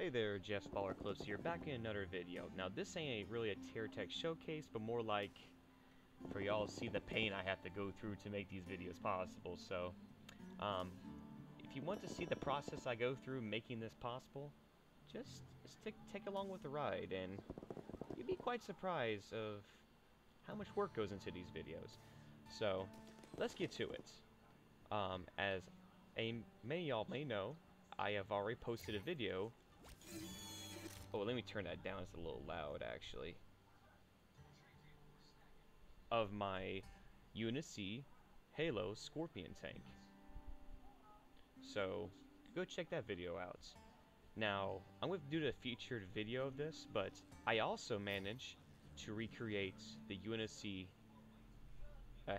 Hey there, Jeff Baller Clips here, back in another video. Now this ain't really a TerraTech showcase, but more like for y'all to see the pain I have to go through to make these videos possible. So, if you want to see the process I go through making this possible, just take along with the ride, and you'd be quite surprised of how much work goes into these videos. So, let's get to it. As many of y'all may know, I have already posted a video. Oh, let me turn that down. It's a little loud, actually. Of my Unsc Halo Scorpion tank. So, go check that video out. Now, I'm going to do the featured video of this, but I also managed to recreate the Unsc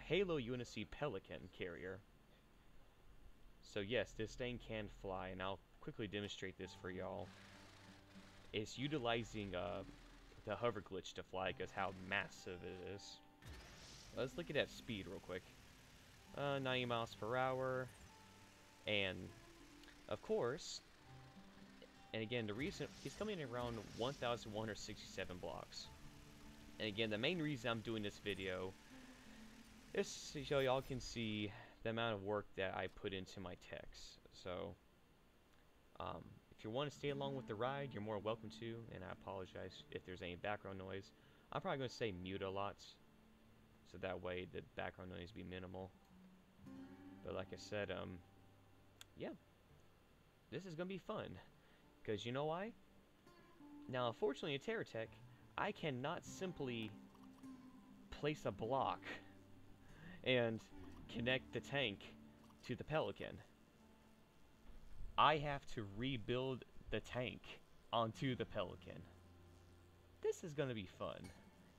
Halo Unsc Pelican carrier. So yes, this thing can fly, and I'll quickly demonstrate this for y'all. It's utilizing the hover glitch to fly because how massive it is. Let's look at that speed real quick. 90 miles per hour, and of course, and again, the reason it's coming in around 1,167 blocks. And again, the main reason I'm doing this video is so y'all can see the amount of work that I put into my techs. So, if you want to stay along with the ride, you're more welcome to, and I apologize if there's any background noise. I'm probably going to say mute a lot, so that way the background noise be minimal. But like I said, yeah, this is going to be fun, because you know why? Now, unfortunately in TerraTech, I cannot simply place a block and connect the tank to the Pelican. I have to rebuild the tank onto the Pelican. This is going to be fun,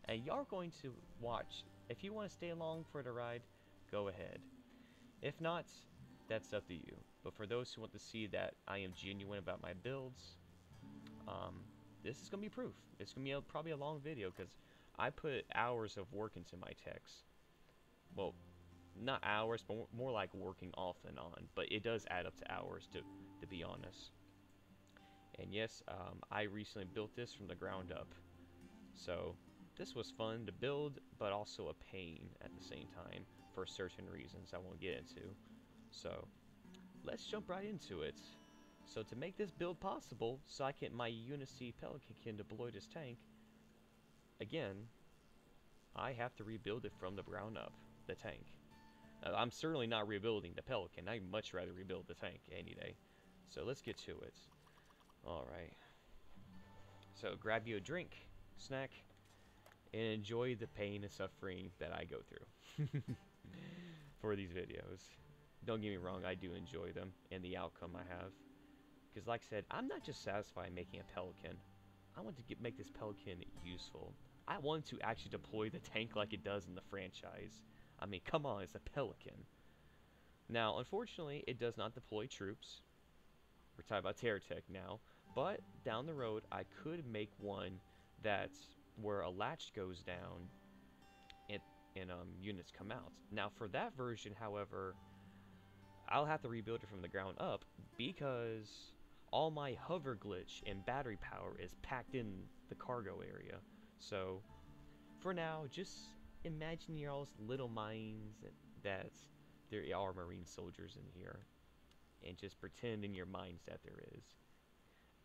and y'all are going to watch. If you want to stay along for the ride, go ahead. If not, that's up to you. But for those who want to see that I am genuine about my builds, this is going to be proof. It's going to be probably a long video because I put hours of work into my techs. Well, not hours, but more like working off and on. But it does add up to hours, to be honest. And yes, I recently built this from the ground up. So this was fun to build, but also a pain at the same time for certain reasons I won't get into. So let's jump right into it. So to make this build possible, so I can my Unsc Pelican can deploy this tank, again, I have to rebuild it from the ground up, the tank. I'm certainly not rebuilding the Pelican. I'd much rather rebuild the tank any day. So let's get to it. Alright. So grab you a drink, snack, and enjoy the pain and suffering that I go through for these videos. Don't get me wrong, I do enjoy them and the outcome I have. Because like I said, I'm not just satisfied making a Pelican. I want to make this Pelican useful. I want to actually deploy the tank like it does in the franchise. I mean, come on, it's a Pelican. Now, unfortunately, it does not deploy troops. We're talking about TerraTech now. But down the road, I could make one that's where a latch goes down and units come out. Now, for that version, however, I'll have to rebuild it from the ground up because all my hover glitch and battery power is packed in the cargo area. So, for now, just imagine y'all's little minds that there are Marine soldiers in here, and just pretend in your minds that there is.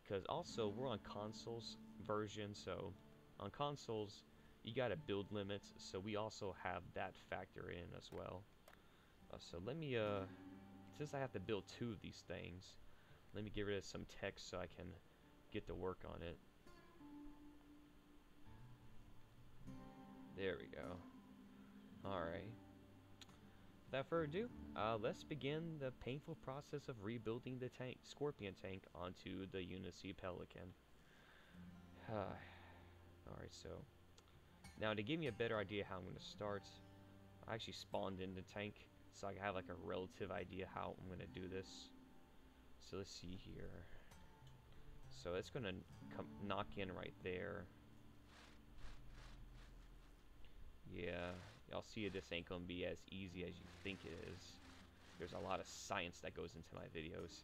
Because also, we're on consoles version, so on consoles, you gotta build limits, so we also have that factor in as well. So let me, since I have to build 2 of these things, let me get rid of some text so I can get to work on it. There we go. Alright. Without further ado, let's begin the painful process of rebuilding the tank, Scorpion tank onto the Unsc Pelican. Alright, so now to give me a better idea how I'm going to start, I actually spawned in the tank so I can have like a relative idea how I'm going to do this. So let's see here. So it's going to knock in right there. Yeah, y'all see this ain't gonna be as easy as you think it is. There's a lot of science that goes into my videos.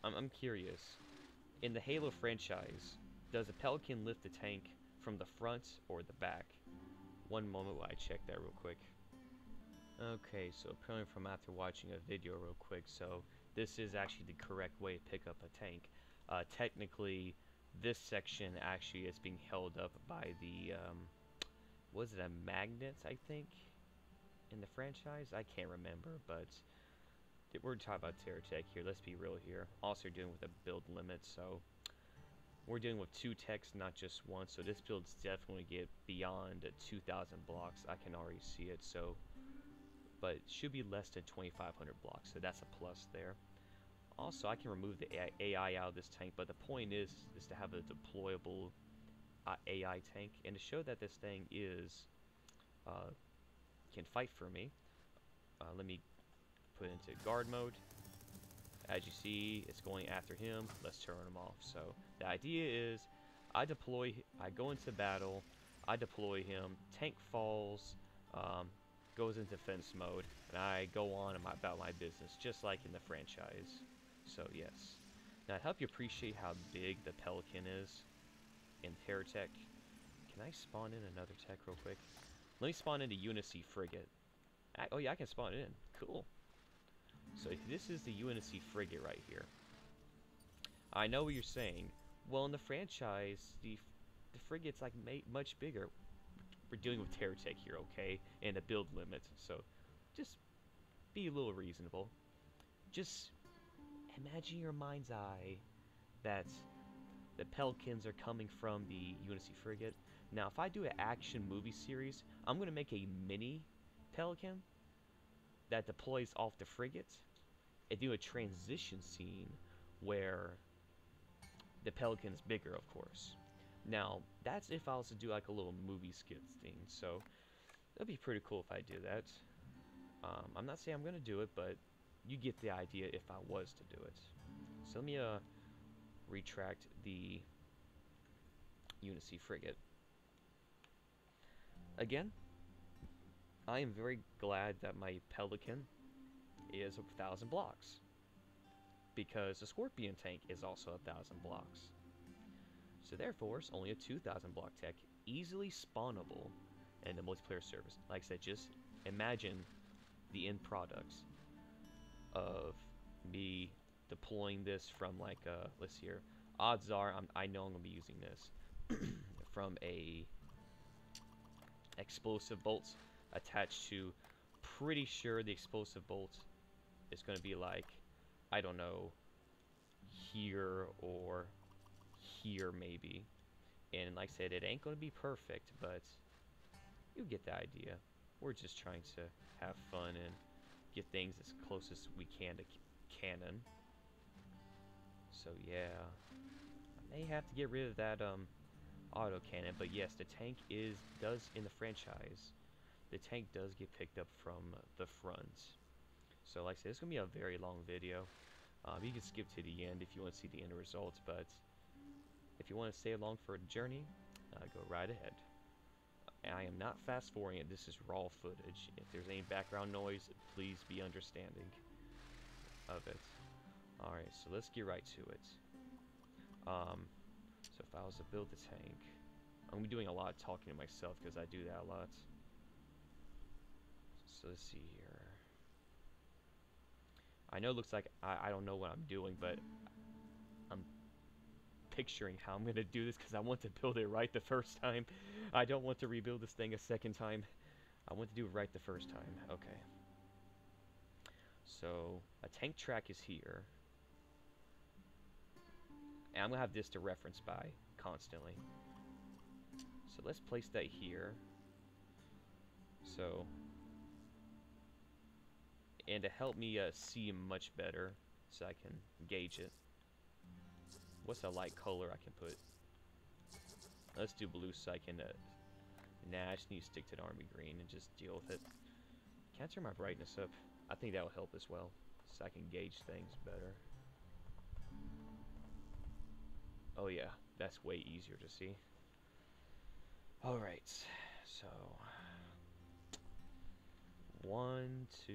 I'm curious. In the Halo franchise, does a Pelican lift the tank from the front or the back? One moment while I check that real quick. Okay, so apparently from after watching a video real quick, so this is actually the correct way to pick up a tank. Technically, this section actually is being held up by the, was it a magnet, I think, in the franchise? I can't remember, but we're talking about Terra Tech here. Let's be real here. Also dealing with a build limit, so we're dealing with 2 techs, not just one, so this build's definitely get beyond 2,000 blocks. I can already see it, so, but it should be less than 2,500 blocks, so that's a plus there. Also, I can remove the AI out of this tank, but the point is to have a deployable AI tank, and to show that this thing is can fight for me. Let me put it into guard mode. As you see, it's going after him. Let's turn him off. So the idea is, I go into battle, I deploy him, tank falls, goes into defense mode, and I go on about my business, just like in the franchise. So yes. Now to help you appreciate how big the Pelican is in Terra Tech, can I spawn in another tech real quick? Let me spawn into Unsc Frigate. Oh yeah, I can spawn it in. Cool. So this is the Unsc Frigate right here. I know what you're saying. Well, in the franchise, the frigate's like much bigger. We're dealing with Terra Tech here, okay? And a build limit, so just be a little reasonable. Just imagine in your mind's eye that the Pelicans are coming from the Unsc Frigate. Now, if I do an action movie series, I'm going to make a mini Pelican that deploys off the frigate and do a transition scene where the Pelican's bigger, of course. Now, that's if I was to do like a little movie skit thing, so that'd be pretty cool if I do that. I'm not saying I'm going to do it, but you get the idea if I was to do it. So let me retract the Unsc Frigate. Again, I am very glad that my Pelican is 1,000 blocks, because the Scorpion tank is also 1,000 blocks. So therefore, it's only a 2,000 block tech, easily spawnable in the multiplayer service. Like I said, just imagine the end products of me deploying this from like let's see here. Odds are I know I'm gonna be using this from a explosive bolts attached to. Pretty sure the explosive bolt is gonna be like, I don't know, here or here maybe. And like I said, it ain't gonna be perfect, but you get the idea. We're just trying to have fun and get things as close as we can to canon. So yeah, I may have to get rid of that auto cannon, but yes, the tank does in the franchise. The tank does get picked up from the front. So like I said, it's gonna be a very long video. You can skip to the end if you want to see the end results, but if you want to stay along for a journey, go right ahead. I am not fast forwarding it. This is raw footage. If there's any background noise, please be understanding of it. Alright, so let's get right to it. So if I was to build the tank, I'm going to be doing a lot of talking to myself because I do that a lot. So let's see here. I know it looks like I don't know what I'm doing, but I'm picturing how I'm going to do this because I want to build it right the first time. I don't want to rebuild this thing a second time. I want to do it right the first time. Okay. So a tank track is here. And I'm going to have this to reference by constantly. So let's place that here. So, and to help me see much better so I can gauge it. What's a light color I can put? Let's do blue so I can, nah, I just need to stick to the army green and just deal with it. Can I turn my brightness up? I think that will help as well, so I can gauge things better. Oh yeah, that's way easier to see. Alright, so 1, 2,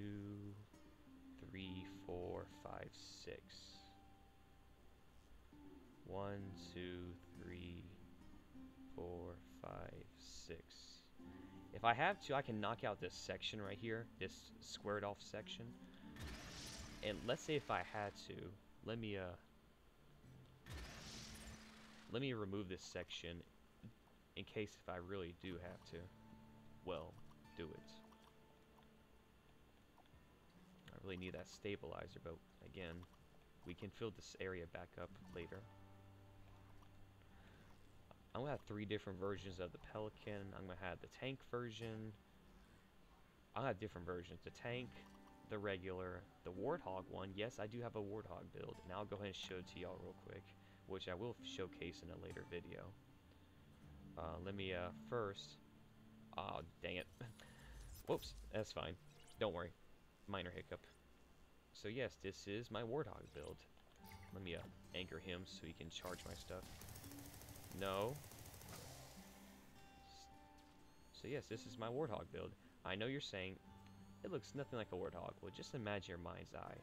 3, 4, 5, 6. 1, 2, 3, 4, 5, 6. If I have to, I can knock out this section right here, this squared off section. And let's say if I had to, let me remove this section in case if I really do have to, well, do it. I really need that stabilizer, but again, we can fill this area back up later. I'm gonna have 3 different versions of the Pelican. I'm gonna have the tank version. I'll have different versions. The tank, the regular, the Warthog one. Yes, I do have a Warthog build, and I'll go ahead and show it to y'all real quick, which I will showcase in a later video. Let me first. Oh, dang it. Whoops, that's fine. Don't worry. Minor hiccup. So yes, this is my Warthog build. Let me anchor him so he can charge my stuff. No. So yes, this is my Warthog build. I know you're saying, it looks nothing like a Warthog. Well, just imagine your mind's eye.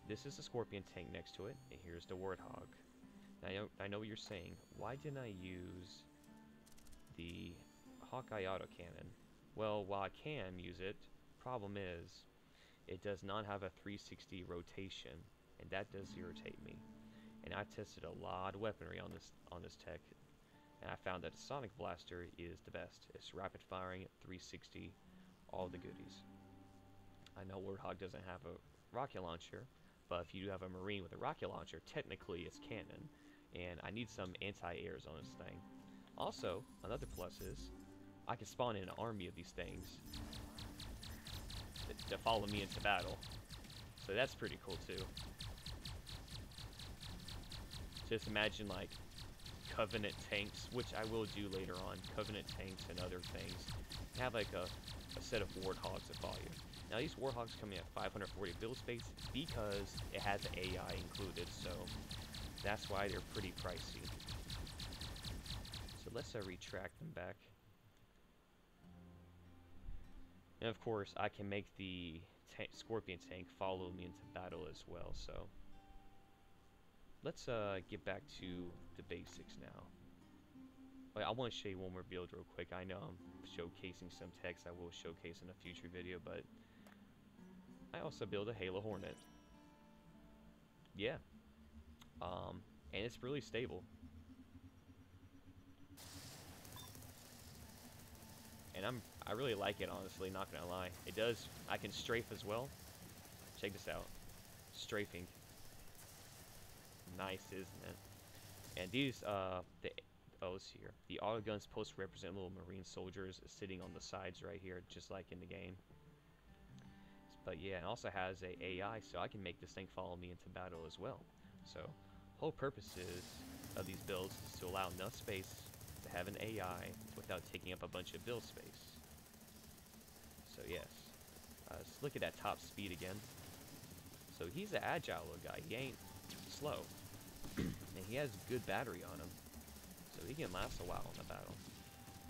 This is the Scorpion tank next to it, and here's the Warthog. Now, I know what you're saying. Why didn't I use the Hawkeye autocannon? Well, while I can use it, problem is, it does not have a 360 rotation, and that does irritate me. And I tested a lot of weaponry on this tech, and I found that a Sonic Blaster is the best. It's rapid firing, 360, all the goodies. I know Warthog doesn't have a rocket launcher, but if you do have a Marine with a rocket launcher, technically it's cannon, and I need some anti-airs on this thing. Also, another plus is, I can spawn in an army of these things to follow me into battle. So that's pretty cool too. Just imagine like Covenant tanks, which I will do later on, Covenant tanks and other things. Have like a set of Warthogs that follow you. Now these Warthogs come in at 540 build space because it has AI included, so that's why they're pretty pricey. So let's retract them back. And of course, I can make the Scorpion tank follow me into battle as well, so let's get back to the basics now. Wait, I want to show you one more build real quick. I know I'm showcasing some techs I will showcase in a future video, but I also build a Halo Hornet. Yeah. And it's really stable. And I really like it, honestly, not gonna lie. It does, I can strafe as well. Check this out. Strafing. Nice, isn't it? And these, let's see here. The auto guns supposed to represent little Marine soldiers sitting on the sides right here, just like in the game. But yeah, it also has a AI, so I can make this thing follow me into battle as well. So, whole purpose of these builds is to allow enough space to have an AI without taking up a bunch of build space. So yes, let's look at that top speed again. So he's an agile little guy. He ain't slow, and he has good battery on him, so he can last a while in the battle.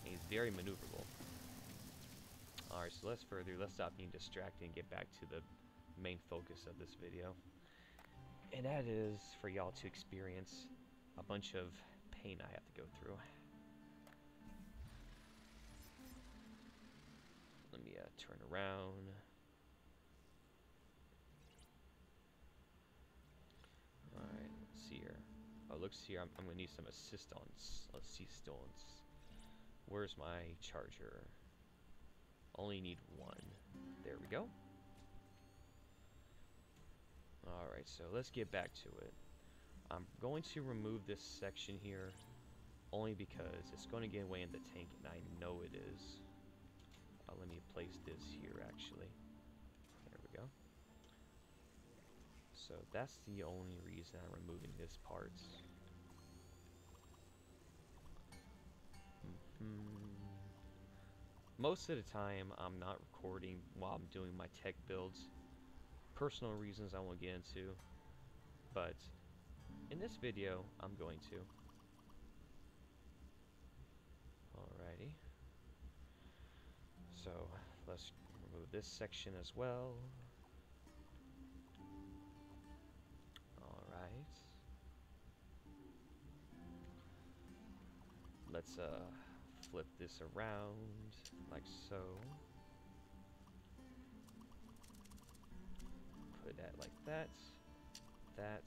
And he's very maneuverable. Alright, so let's stop being distracted and get back to the main focus of this video. And that is for y'all to experience a bunch of pain I have to go through. Let me turn around. Alright, let's see here. Oh, looks here, I'm gonna need some assistance. Assistance. Where's my charger? Only need one. There we go. Alright, so let's get back to it. I'm going to remove this section here only because it's going to get away in the tank, and I know it is. Let me place this here, actually. There we go. So that's the only reason I'm removing this part. Most of the time, I'm not recording while I'm doing my tech builds. Personal reasons I won't get into, but in this video, I'm going to. Alrighty. So, let's remove this section as well. Alright. let's flip this around like so. Put that like that. That.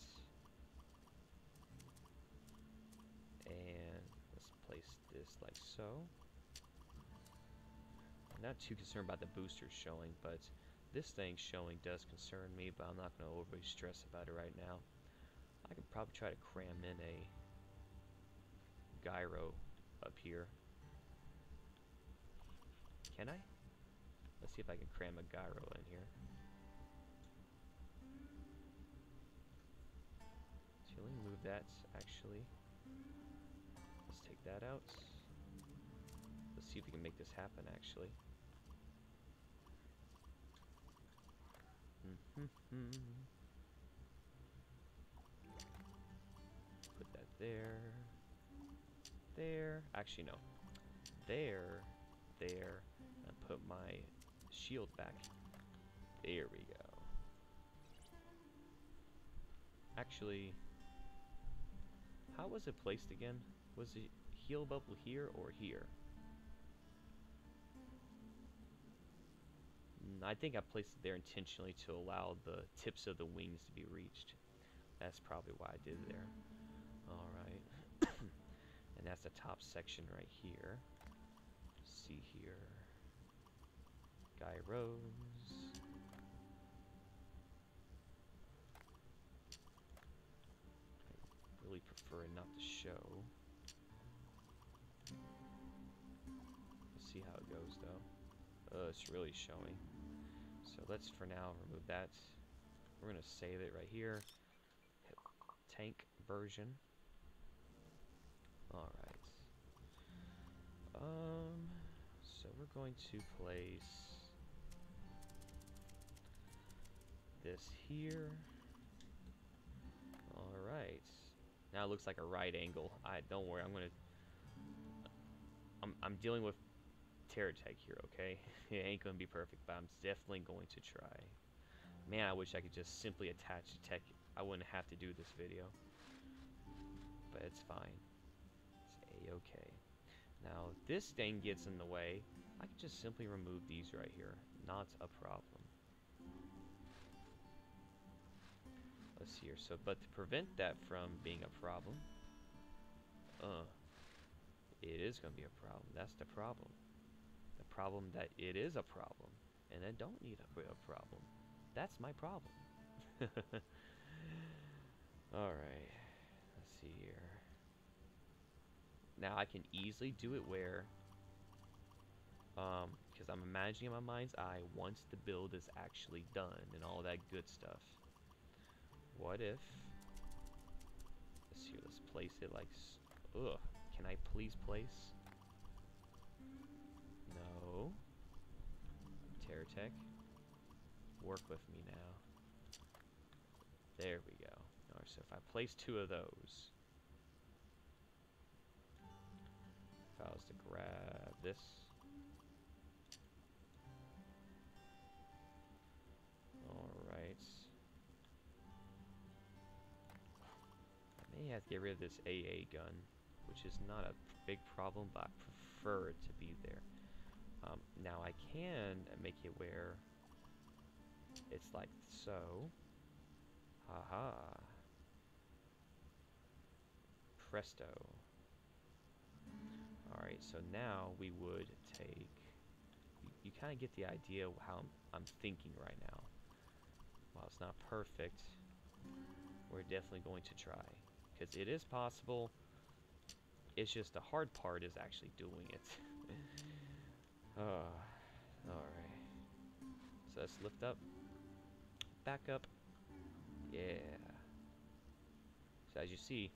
And let's place this like so. I'm not too concerned about the boosters showing, but this thing showing does concern me, but I'm not going to overly stress about it right now. I could probably try to cram in a gyro up here. Can I? Let's see if I can cram a gyro in here. So let me move that, actually. Let's take that out. Let's see if we can make this happen, actually. Put that there. There. Actually, no. There. There. And put my shield back. There we go. Actually, how was it placed again? Was the heal bubble here or here? I think I placed it there intentionally to allow the tips of the wings to be reached. That's probably why I did it there. Alright. And that's the top section right here. See here. Gyros. I really prefer it not to show. Let's see how it goes though. It's really showing. So let's for now remove that. We're gonna save it right here. Hit tank version. Alright. So we're going to place this here. Alright. Now it looks like a right angle. Don't worry, I'm dealing with Terra Tech here, okay? It ain't gonna be perfect, but I'm definitely going to try. Man, I wish I could just simply attach the tech. I wouldn't have to do this video. But it's fine. It's a-okay. Now, if this thing gets in the way, I can just simply remove these right here. Not a problem. Let's see here. So, but to prevent that from being a problem, it is gonna be a problem. That's the problem. The problem that it is a problem, and I don't need a problem. That's my problem. Alright, let's see here. Now I can easily do it where, because I'm imagining in my mind's eye once the build is actually done and all that good stuff. What if, let's see, let's place it like, can I please place? No. Terra Tech, work with me now. There we go. Alright, so if I place 2 of those, if I was to grab this, alright. I may have to get rid of this AA gun, which is not a big problem, but I prefer it to be there. Now I can make it where it's like so. Haha. Presto. Alright, so now we would take... You kind of get the idea of how I'm thinking right now. While it's not perfect, we're definitely going to try. Because it is possible. It's just the hard part is actually doing it. Alright. So let's lift up. Back up. Yeah. So as you see,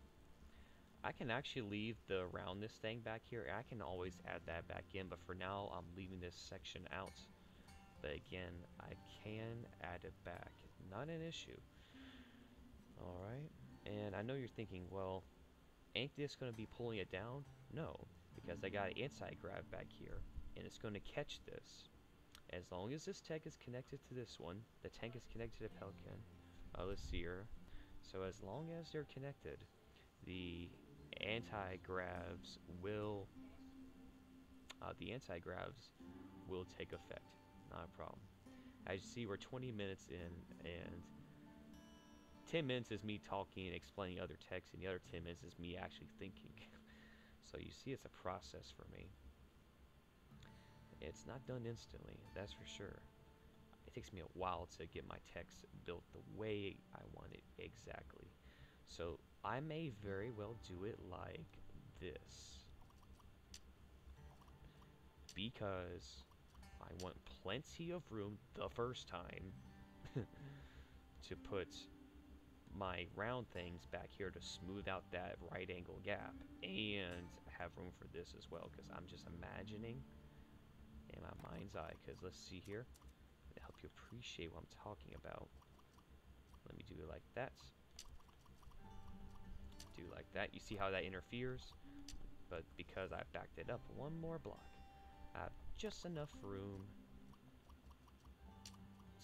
I can actually leave the roundness thing back here. I can always add that back in, but for now I'm leaving this section out. But again, I can add it back. Not an issue. Alright. And I know you're thinking, well, ain't this going to be pulling it down? No, because I got an anti-grav back here, and it's going to catch this. As long as this tech is connected to this one, the tank is connected to Pelican. Let's see here. So as long as they're connected, the anti-gravs will the anti-gravs will take effect. Not a problem. As you see, we're 20 minutes in, and 10 minutes is me talking and explaining other text, and the other 10 minutes is me actually thinking. So you see, it's a process for me. It's not done instantly, that's for sure. It takes me a while to get my text built the way I want it exactly. So I may very well do it like this, because I want plenty of room the first time to put my round things back here to smooth out that right angle gap, and have room for this as well, because I'm just imagining in my mind's eye. Because let's see here, to help you appreciate what I'm talking about, let me do it like that, do like that. You see how that interferes? But because I backed it up one more block, I have just enough room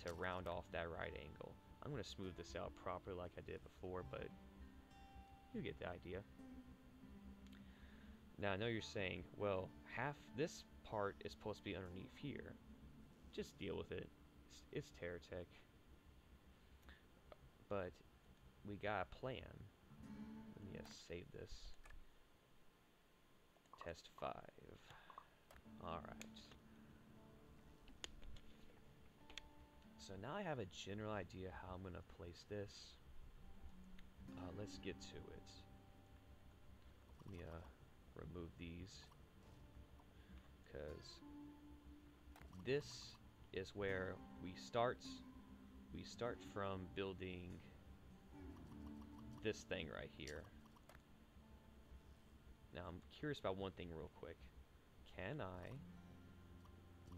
to round off that right angle. I'm going to smooth this out properly like I did before, but you get the idea. Now I know you're saying, well, half this part is supposed to be underneath here. Just deal with it. It's Terra Tech. But we got a plan. Let me save this. Test 5. Alright. So now I have a general idea how I'm going to place this. Let's get to it. Let me remove these, because this is where we start. We start from building this thing right here. Now I'm curious about one thing real quick. Can I?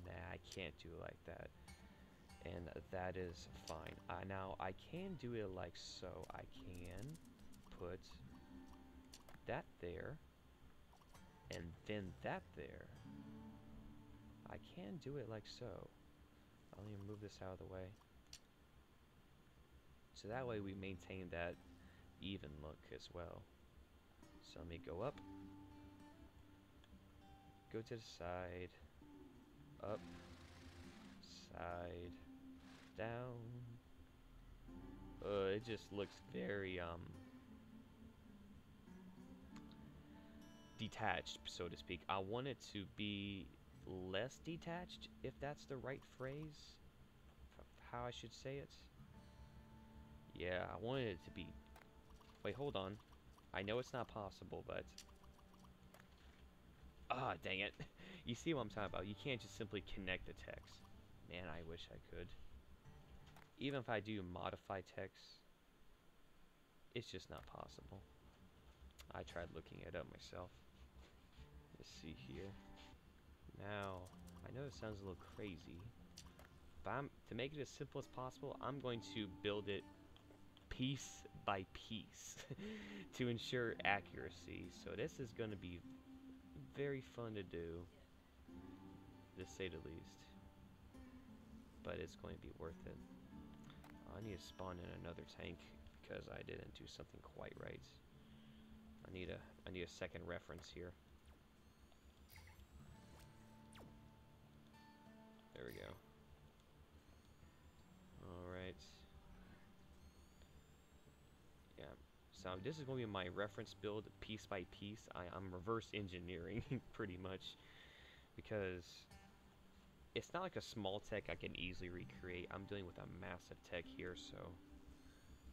Nah, I can't do it like that. And that is fine. Now I can do it like so. I can put that there, and then that there. I can do it like so. I'll even move this out of the way. So that way we maintain that even look as well. So let me go up, go to the side, up, side, down. It just looks very detached, so to speak. I want it to be less detached, if that's the right phrase, how I should say it. Yeah, I wanted it to be... Wait, hold on. I know it's not possible, but... Ah, dang it. You see what I'm talking about. You can't just simply connect the text. Man, I wish I could. Even if I do modify text, it's just not possible. I tried looking it up myself. Let's see here. Now, I know it sounds a little crazy, but to make it as simple as possible, I'm going to build it piece by piece to ensure accuracy. So this is going to be very fun to do, to say the least, but it's going to be worth it. I need to spawn in another tank because I didn't do something quite right. I need a second reference here. There we go. Alright. Yeah. So this is going to be my reference build piece by piece. I'm reverse engineering pretty much, because it's not like a small tech I can easily recreate. I'm dealing with a massive tech here, so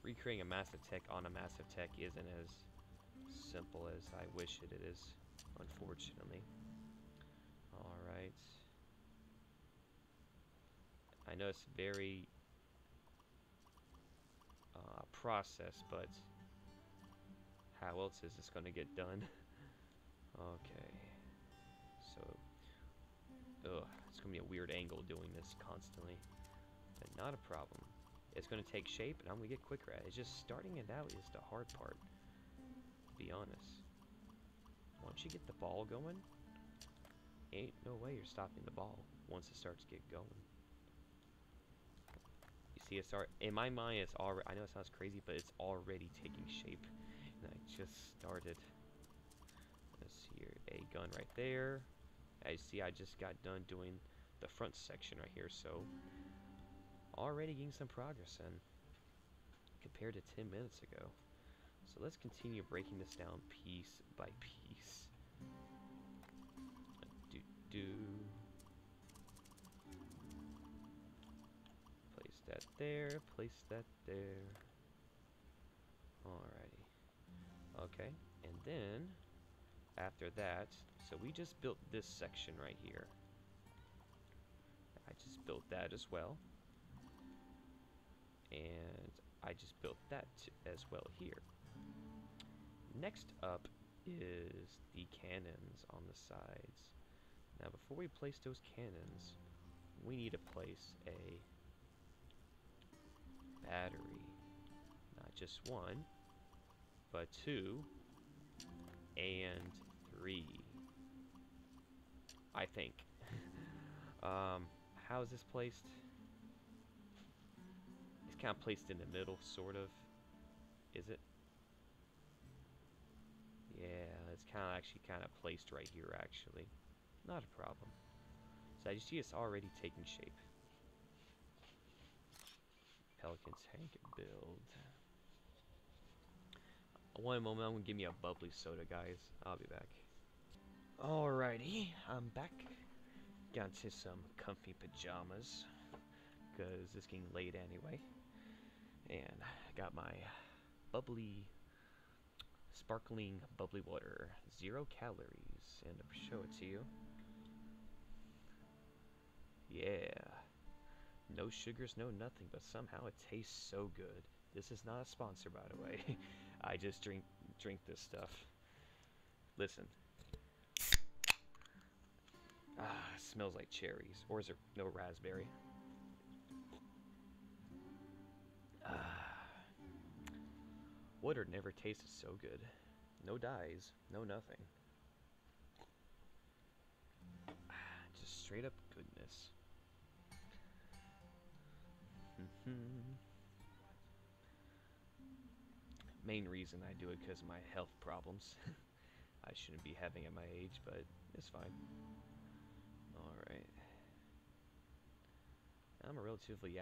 recreating a massive tech on a massive tech isn't as simple as I wish it is, unfortunately. Alright. I know it's very process, but how else is this going to get done? Okay. So, it's going to be a weird angle doing this constantly, but not a problem. It's going to take shape, and I'm going to get quicker at it. It's just starting it out is the hard part, to be honest. Once you get the ball going, ain't no way you're stopping the ball once it starts to get going. You see it start, in my mind it's already, I know it sounds crazy, but it's already taking shape, and I just started. here, a gun right there. As you see, I just got done doing the front section right here, so already getting some progress in compared to 10 minutes ago. So let's continue breaking this down piece by piece. Place that there, place that there. Alrighty. Okay, and then after that, so we just built this section right here. I just built that as well. And I just built that as well here. Next up is the cannons on the sides. Now before we place those cannons, we need to place a battery. Not just one, but 2 and 3. I think. How is this placed? It's kind of placed in the middle, sort of. Is it? Yeah, it's actually kind of placed right here, actually. Not a problem. So as you see, it's already taking shape. Pelican tank build. One moment, I'm gonna give me a bubbly soda, guys. I'll be back. Alrighty, I'm back. Got into some comfy pajamas, because it's getting late anyway. And I got my bubbly, sparkling bubbly water. 0 calories, and I'll show it to you. Yeah. No sugars, no nothing, but somehow it tastes so good. This is not a sponsor, by the way. I just drink this stuff. Listen. Ah, it smells like cherries. Or is there no raspberry? Ah. Water never tasted so good. No dyes, no nothing. Just straight up goodness. Main reason I do it because of my health problems. I shouldn't be having at my age, but it's fine. Alright. I'm a relatively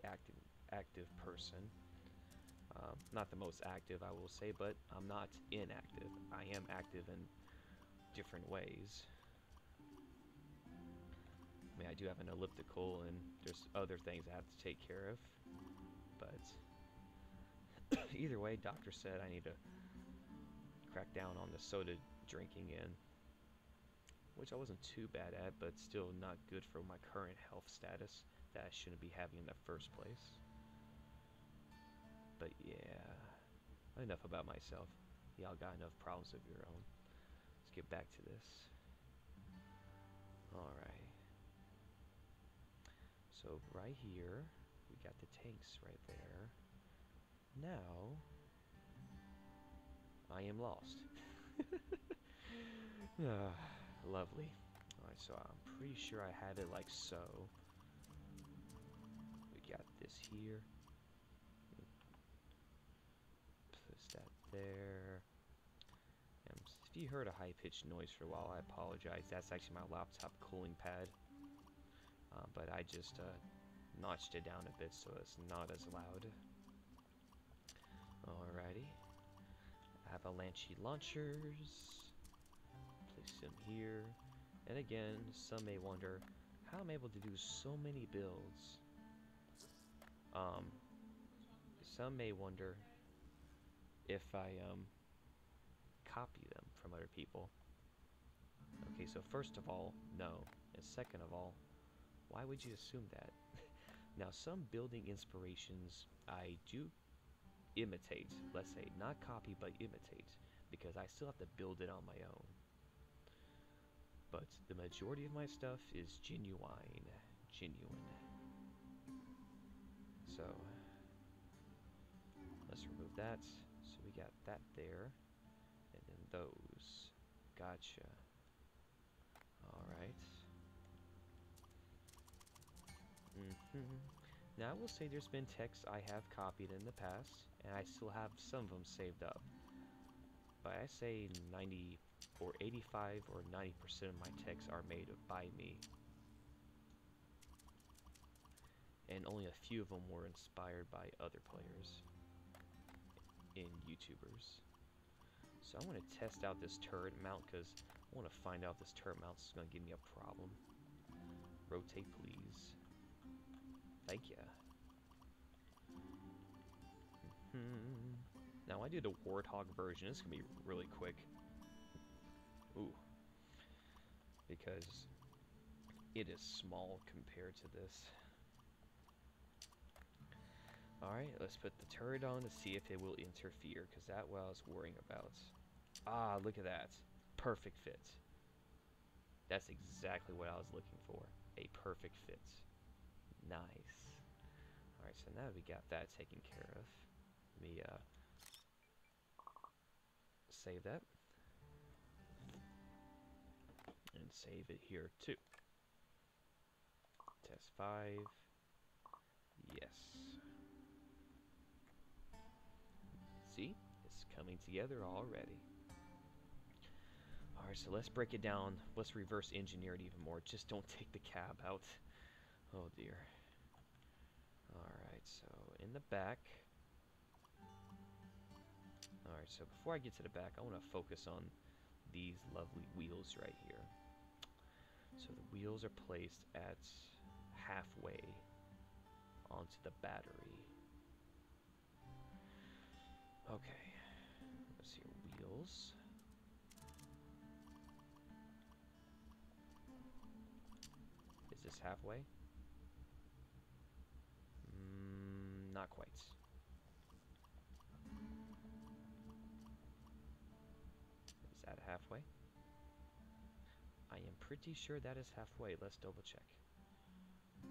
active person. Not the most active, I will say, but I'm not inactive. I am active in different ways. I mean, I do have an elliptical, and there's other things I have to take care of, but either way, doctor said I need to crack down on the soda drinking in, which I wasn't too bad at, but still not good for my current health status that I shouldn't be having in the first place. But yeah, enough about myself. Y'all got enough problems of your own. Let's get back to this. Alright. So right here, we got the tanks right there. Now, I am lost. Lovely. Alright, so I'm pretty sure I had it like so. We got this here. Place that there. And if you heard a high-pitched noise for a while, I apologize. That's actually my laptop cooling pad. But I just notched it down a bit so it's not as loud. Alrighty. Avalanche launchers. Place them here. And again, some may wonder how I'm able to do so many builds. Some may wonder if I copy them from other people. Okay, so first of all, no. And second of all, why would you assume that? Now, some building inspirations I do imitate. Let's say, not copy, but imitate. Because I still have to build it on my own. But the majority of my stuff is genuine. So, let's remove that. So we got that there. And then those. Gotcha. Alright. Now I will say there's been texts I have copied in the past, and I still have some of them saved up. But I say 90 or 85 or 90% of my texts are made by me. And only a few of them were inspired by other players and YouTubers. So I want to test out this turret mount because I want to find out if this turret mount is going to give me a problem. Rotate, please. Thank ya. Now I do the Warthog version. This is going to be really quick. Ooh. Because it is small compared to this. Alright, let's put the turret on to see if it will interfere, because that's what I was worrying about. Ah, look at that. Perfect fit. That's exactly what I was looking for. A perfect fit. Nice. Alright, so now we got that taken care of. Let me save that. And save it here too. Test 5. Yes. See? It's coming together already. Alright, so let's break it down. Let's reverse engineer it even more. Just don't take the cab out. Oh dear. Alright, so in the back. Alright, so before I get to the back, I want to focus on these lovely wheels right here. So the wheels are placed at halfway onto the battery. Okay, let's see, wheels. Is this halfway? Not quite. Is that halfway? I am pretty sure that is halfway. Let's double check.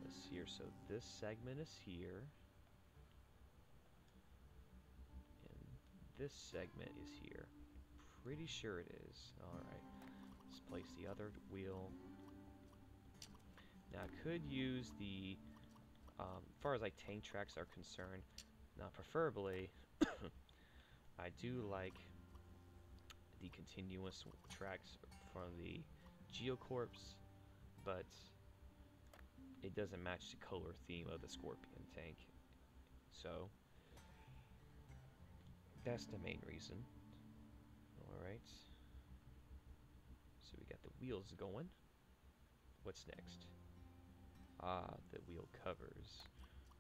Let's see here. So this segment is here. This segment is here. Pretty sure it is. Alright. Let's place the other wheel. Now I could use the, as far as like tank tracks are concerned, now preferably, I do like the continuous tracks from the Geocorps, but it doesn't match the color theme of the Scorpion tank. So that's the main reason. Alright. So we got the wheels going. What's next? Ah, the wheel covers.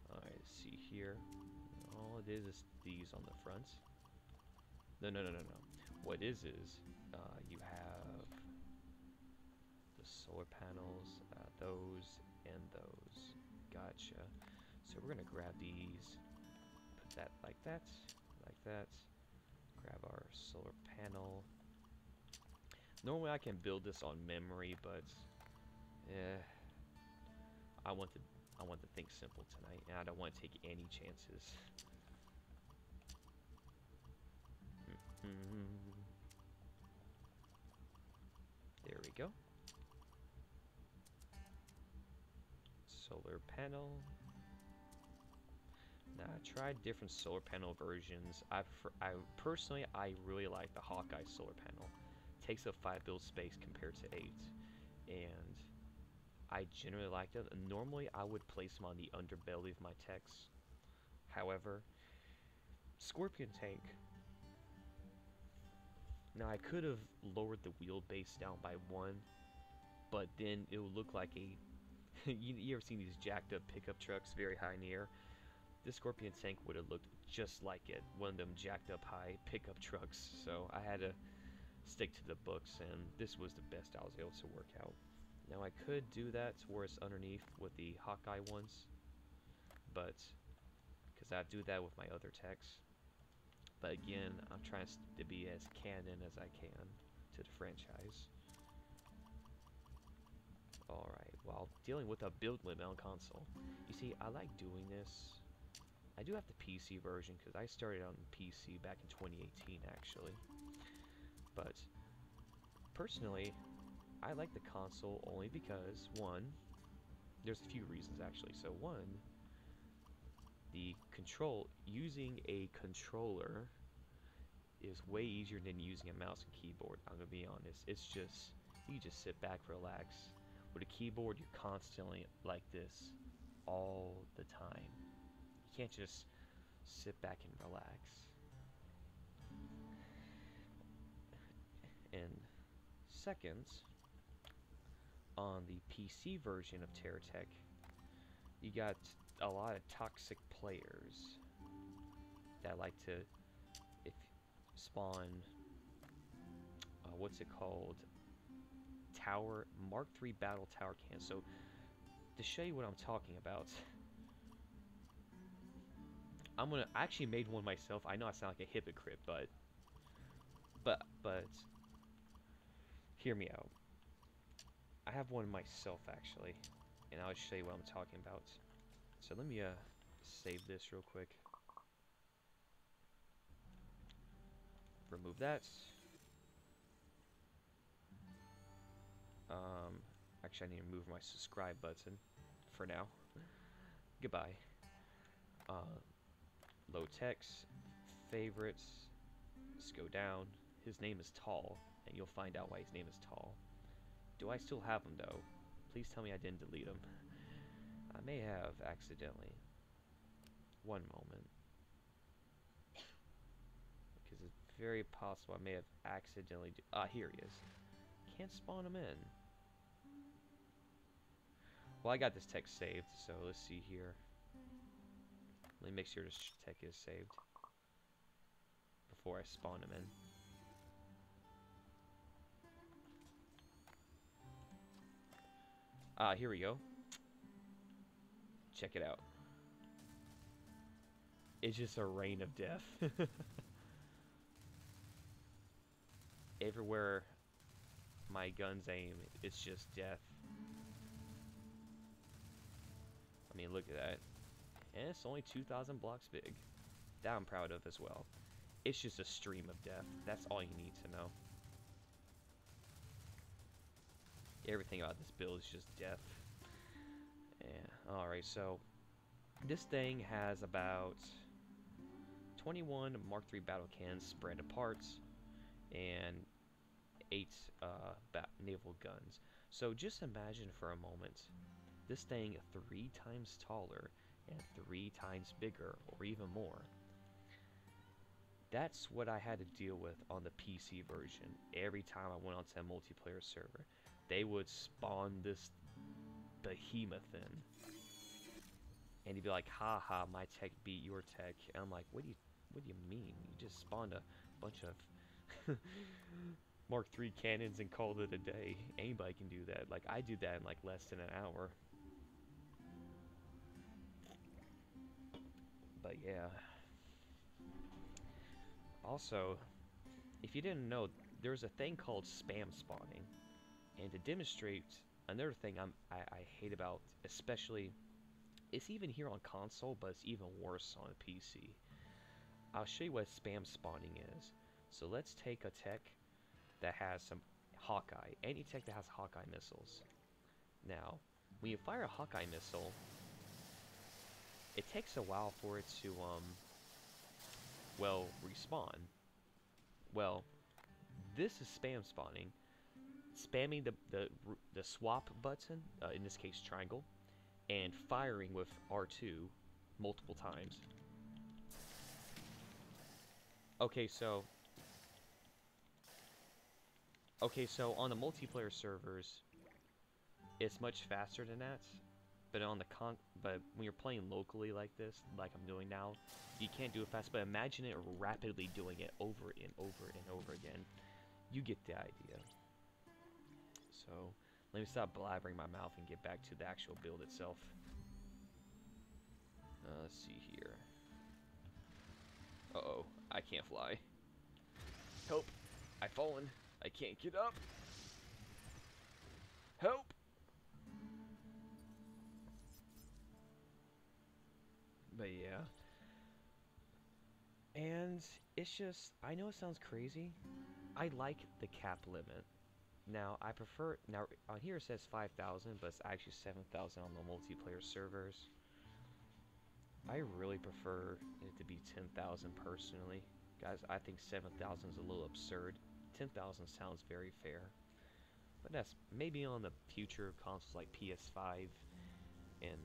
Alright, let's see here. All it is these on the front. No. What is you have the solar panels, those and those. Gotcha. So we're gonna grab these, put that like that. Grab our solar panel. Normally I can build this on memory, but I want to think simple tonight, and I don't want to take any chances. There we go. Solar panel. Now I tried different solar panel versions. I personally really like the Hawkeye solar panel. It takes up 5 build space compared to 8, and I generally liked it. Normally I would place them on the underbelly of my techs. However, Scorpion tank. Now I could have lowered the wheelbase down by 1, but then it would look like a you ever seen these jacked up pickup trucks very high in the air? This Scorpion tank would have looked just like it, one of them jacked up high pickup trucks. So I had to stick to the books, and this was the best I was able to work out. Now I could do that to where it's underneath with the Hawkeye ones, but because I do that with my other techs. But again, I'm trying to be as canon as I can to the franchise. Alright, while dealing with a build limit on console. You see, I like doing this. I do have the PC version because I started on PC back in 2018 actually. But personally, I like the console only because, one, there's a few reasons actually. So one, using a controller is way easier than using a mouse and keyboard. I'm gonna be honest. It's just, you just sit back, relax. With a keyboard, you're constantly like this all the time. You can't just sit back and relax. And second, on the PC version of TerraTech, you got a lot of toxic players that like to spawn, what's it called? Mark III battle tower cans. So, to show you what I'm talking about, I actually made one myself. I know I sound like a hypocrite, but hear me out. I have one myself actually, and I'll show you what I'm talking about. So let me save this real quick. Remove that. Actually, I need to move my subscribe button for now. Goodbye. Low text, favorites. Let's go down. His name is Tall, and you'll find out why his name is Tall. Do I still have him though? Please tell me I didn't delete him. I may have accidentally. One moment. Because it's very possible I may have accidentally. Here he is. Can't spawn him in. Well, I got this text saved, so let's see here. Let me make sure this text is saved before I spawn him in. Here we go. Check it out. It's just a rain of death. Everywhere my guns aim, it's just death. I mean, look at that. And it's only 2,000 blocks big. That I'm proud of as well. It's just a stream of death. That's all you need to know. Everything about this build is just death. Yeah. Alright, so this thing has about 21 Mark III battle cans spread apart and 8 naval guns. So just imagine for a moment this thing 3 times taller and 3 times bigger, or even more. That's what I had to deal with on the PC version. Every time I went onto a multiplayer server, they would spawn this behemoth in, and he'd be like, "Ha, my tech beat your tech." And I'm like, "What do you mean? You just spawned a bunch of Mark III cannons and called it a day. Anybody can do that. Like, I do that in like less than an hour." But yeah. Also, if you didn't know, there's a thing called spam spawning. And to demonstrate another thing I hate about, especially, it's even here on console, but it's even worse on PC. I'll show you what spam spawning is. So let's take a tech that has some Hawkeye. Any tech that has Hawkeye missiles. Now, when you fire a Hawkeye missile, it takes a while for it to, well, respawn. Well, this is spam spawning. Spamming the swap button, in this case triangle, and firing with R2 multiple times. Okay, so on the multiplayer servers, it's much faster than that. But but when you're playing locally like this, like I'm doing now, you can't do it fast. But imagine it rapidly doing it over and over and over again. You get the idea. So let me stop blabbering my mouth and get back to the actual build itself. Let's see here. Uh-oh, I can't fly. Help! I've fallen. I can't get up. Help! But yeah. And it's just, I know it sounds crazy. I like the cap limit. Now, I prefer, now on here it says 5,000, but it's actually 7,000 on the multiplayer servers. I really prefer it to be 10,000 personally. Guys, I think 7,000 is a little absurd. 10,000 sounds very fair. But that's maybe on the future consoles like PS5 and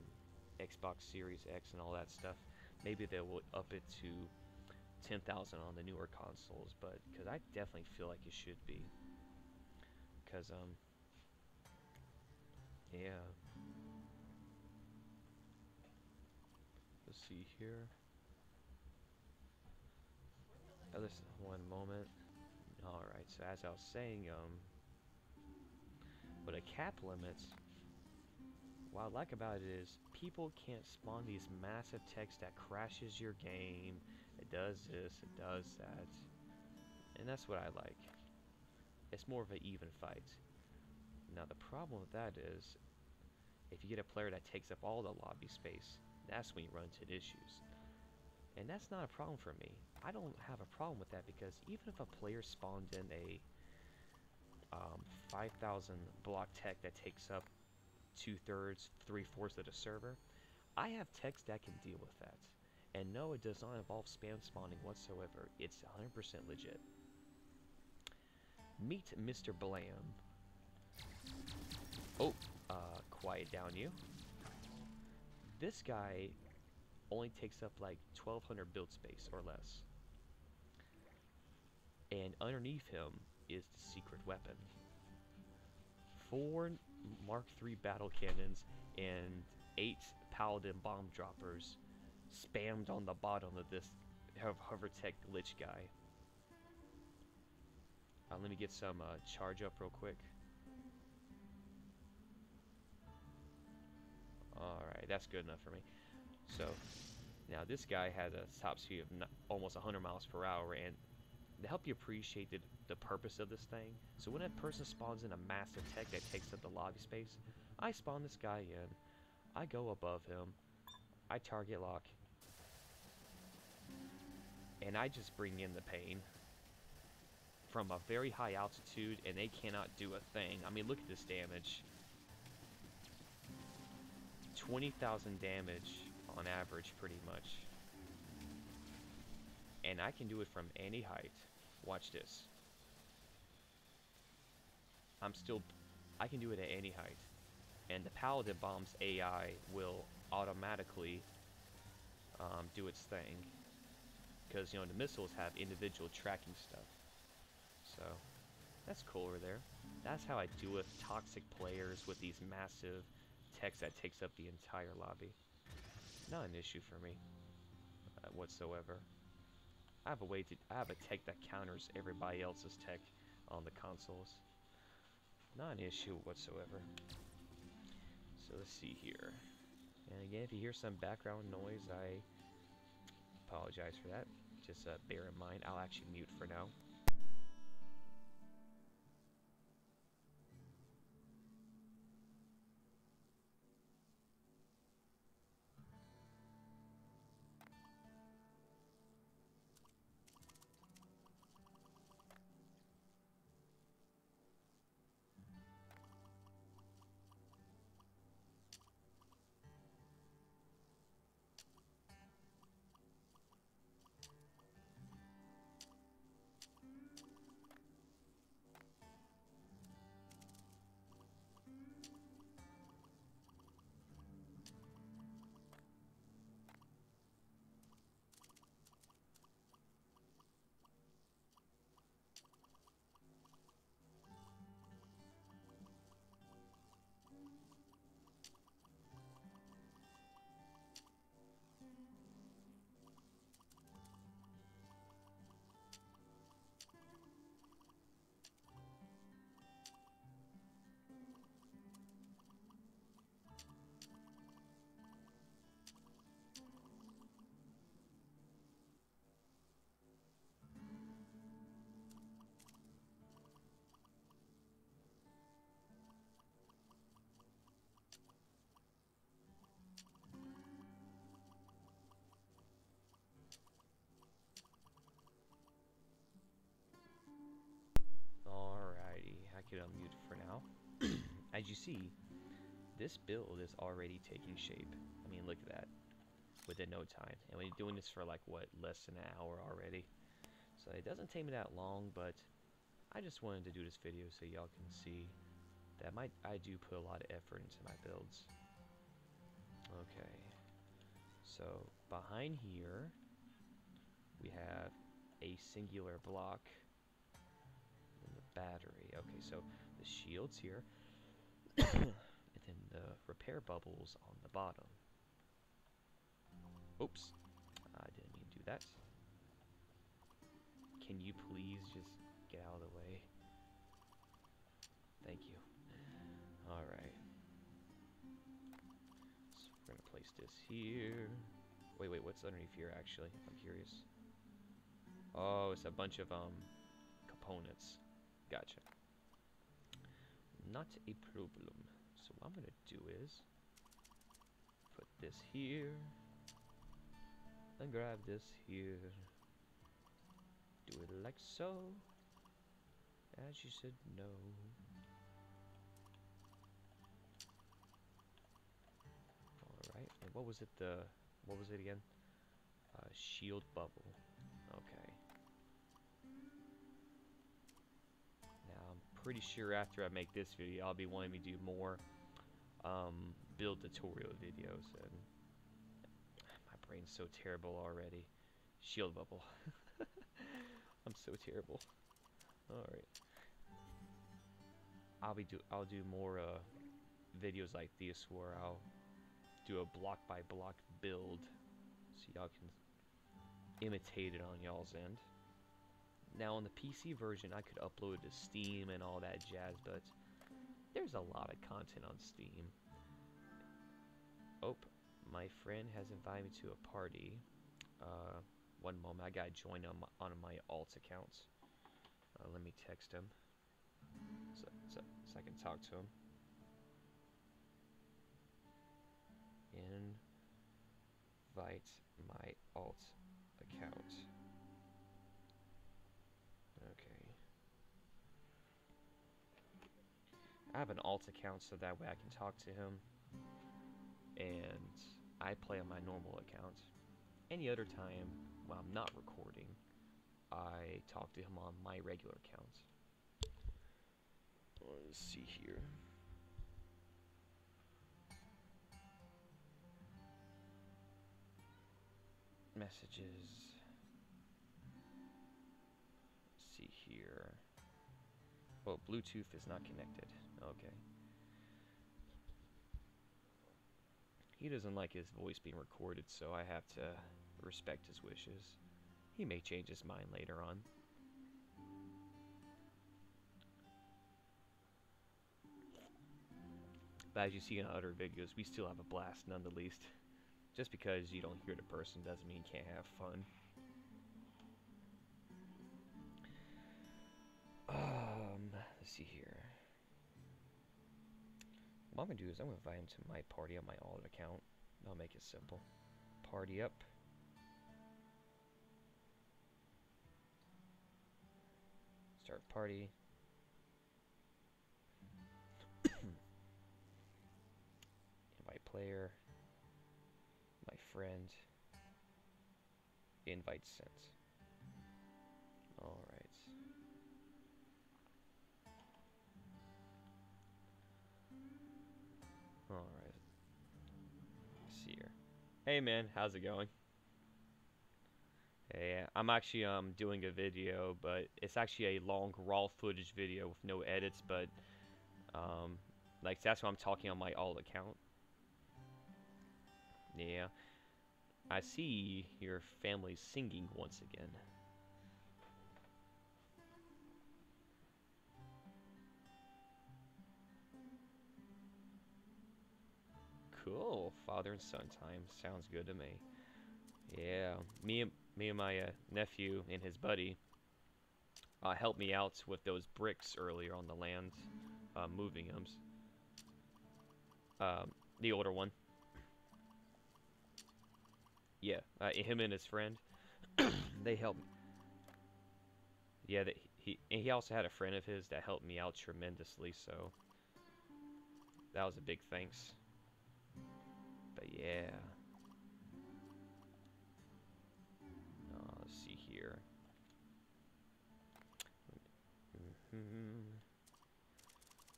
Xbox Series X and all that stuff. Maybe they will up it to 10,000 on the newer consoles, but because I definitely feel like it should be. Because, yeah. Let's see here. Oh, this one moment. Alright, so as I was saying, with a cap limit, what I like about it is people can't spawn these massive techs that crashes your game. It does this, it does that. And that's what I like. It's more of an even fight. Now the problem with that is, if you get a player that takes up all the lobby space, that's when you run into issues. And that's not a problem for me. I don't have a problem with that because even if a player spawned in a 5,000 block tech that takes up 2/3, 3/4 of the server, I have techs that can deal with that. And no, it does not involve spam spawning whatsoever. It's 100% legit. Meet Mr. Blam. Oh, quiet down you. This guy only takes up like 1,200 build space or less. And underneath him is the secret weapon. 4 Mark III battle cannons and 8 Paladin bomb droppers spammed on the bottom of this Hovertech glitch guy. Let me get some charge up real quick. Alright, that's good enough for me. So, now this guy has a top speed of almost 100 miles per hour, and to help you appreciate the purpose of this thing, so when a person spawns in a massive tech that takes up the lobby space, I spawn this guy in, I go above him, I target lock, and I just bring in the pain from a very high altitude, and they cannot do a thing. I mean, look at this damage. 20,000 damage on average, pretty much. And I can do it from any height. Watch this. I can do it at any height. And the Paladin Bomb's AI will automatically do its thing. Because, you know, the missiles have individual tracking stuff. So, that's cool over there. That's how I deal with toxic players with these massive techs that takes up the entire lobby. Not an issue for me whatsoever. I have a tech that counters everybody else's tech on the consoles. Not an issue whatsoever. So let's see here. And again, if you hear some background noise, I apologize for that. Just bear in mind, I'll actually mute for now. Unmute for now. As you see, this build is already taking shape. I mean, look at that. Within no time. And we're doing this for like, what, less than an hour already. So it doesn't take me that long, but I just wanted to do this video so y'all can see that I do put a lot of effort into my builds. Okay, so behind here we have a singular block and the battery. Okay, so the shield's here, and then the repair bubbles on the bottom. Oops, I didn't mean to do that. Can you please just get out of the way? Thank you. Alright. So we're gonna place this here. Wait, what's underneath here actually? I'm curious. Oh, it's a bunch of components. Gotcha. Not a problem. So what I'm gonna do is put this here and grab this here. Do it like so. As you said no. Alright, and what was it again? Shield bubble. Okay. Now I'm pretty sure after I make this video I'll be wanting me to do more build tutorial videos, and my brain's so terrible already. Shield bubble. I'm so terrible. Alright. I'll do more videos like this where I'll do a block by block build so y'all can imitate it on y'all's end. Now on the PC version I could upload to Steam and all that jazz, but there's a lot of content on Steam. Oh, my friend has invited me to a party. One moment, I gotta join on my alt account. Let me text him so I can talk to him. Invite my alt account. Okay. I have an alt account so that way I can talk to him, and I play on my normal account. Any other time when I'm not recording, I talk to him on my regular account. Let's see here. Messages. Let's see here. Oh, Bluetooth is not connected. Okay. He doesn't like his voice being recorded, so I have to respect his wishes. He may change his mind later on. But as you see in other videos, we still have a blast none the least. Just because you don't hear the person doesn't mean you can't have fun. Let's see here. What I'm gonna do is I'm gonna invite him to my party on my alt account. I'll make it simple. Party up. Start party. Invite player. My friend. Invite sent. Alright. Alright. Let's see here. Hey man, how's it going? Hey, I'm actually doing a video, but it's actually a long raw footage video with no edits, but like that's why I'm talking on my alt account. Yeah. I see your family singing once again. Cool. Father and son time. Sounds good to me. Yeah. Me and my nephew and his buddy helped me out with those bricks earlier on the land, moving them. The older one. Yeah. Him and his friend. They helped. Yeah. He also had a friend of his that helped me out tremendously. So that was a big thanks. But yeah. Let's see here.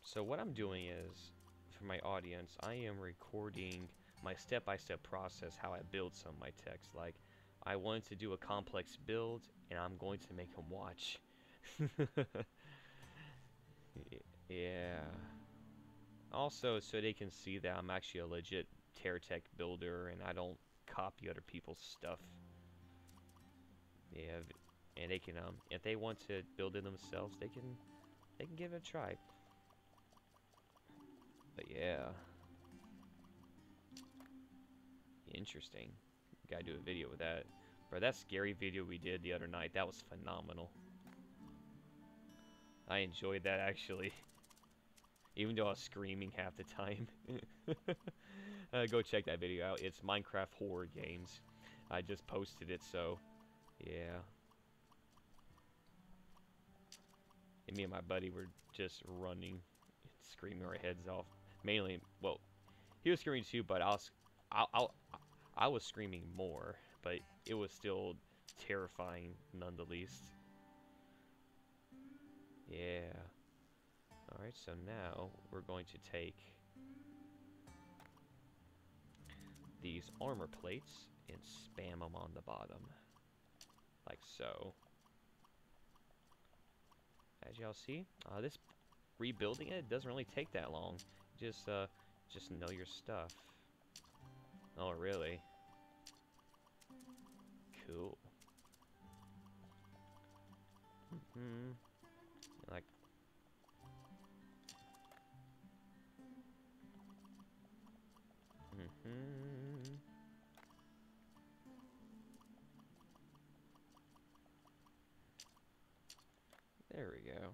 So what I'm doing is, for my audience, I am recording my step-by-step process how I build some of my text. Like, I wanted to do a complex build, and I'm going to make them watch. Yeah. Also, so they can see that I'm actually a legit Terratech builder, and I don't copy other people's stuff. Yeah, and they can, if they want to build it themselves, they can give it a try. But yeah. Interesting. Gotta do a video with that. Bro, that scary video we did the other night, that was phenomenal. I enjoyed that, actually. Even though I was screaming half the time. Go check that video out. It's Minecraft Horror Games. I just posted it, so yeah. And me and my buddy were just running, screaming our heads off. Mainly, well, he was screaming too, but I was screaming more, but it was still terrifying none the least. Yeah. Alright, so now we're going to take these armor plates and spam them on the bottom. Like so. As y'all see, this rebuilding it doesn't really take that long. Just know your stuff. Oh, really? Cool. Like. There we go.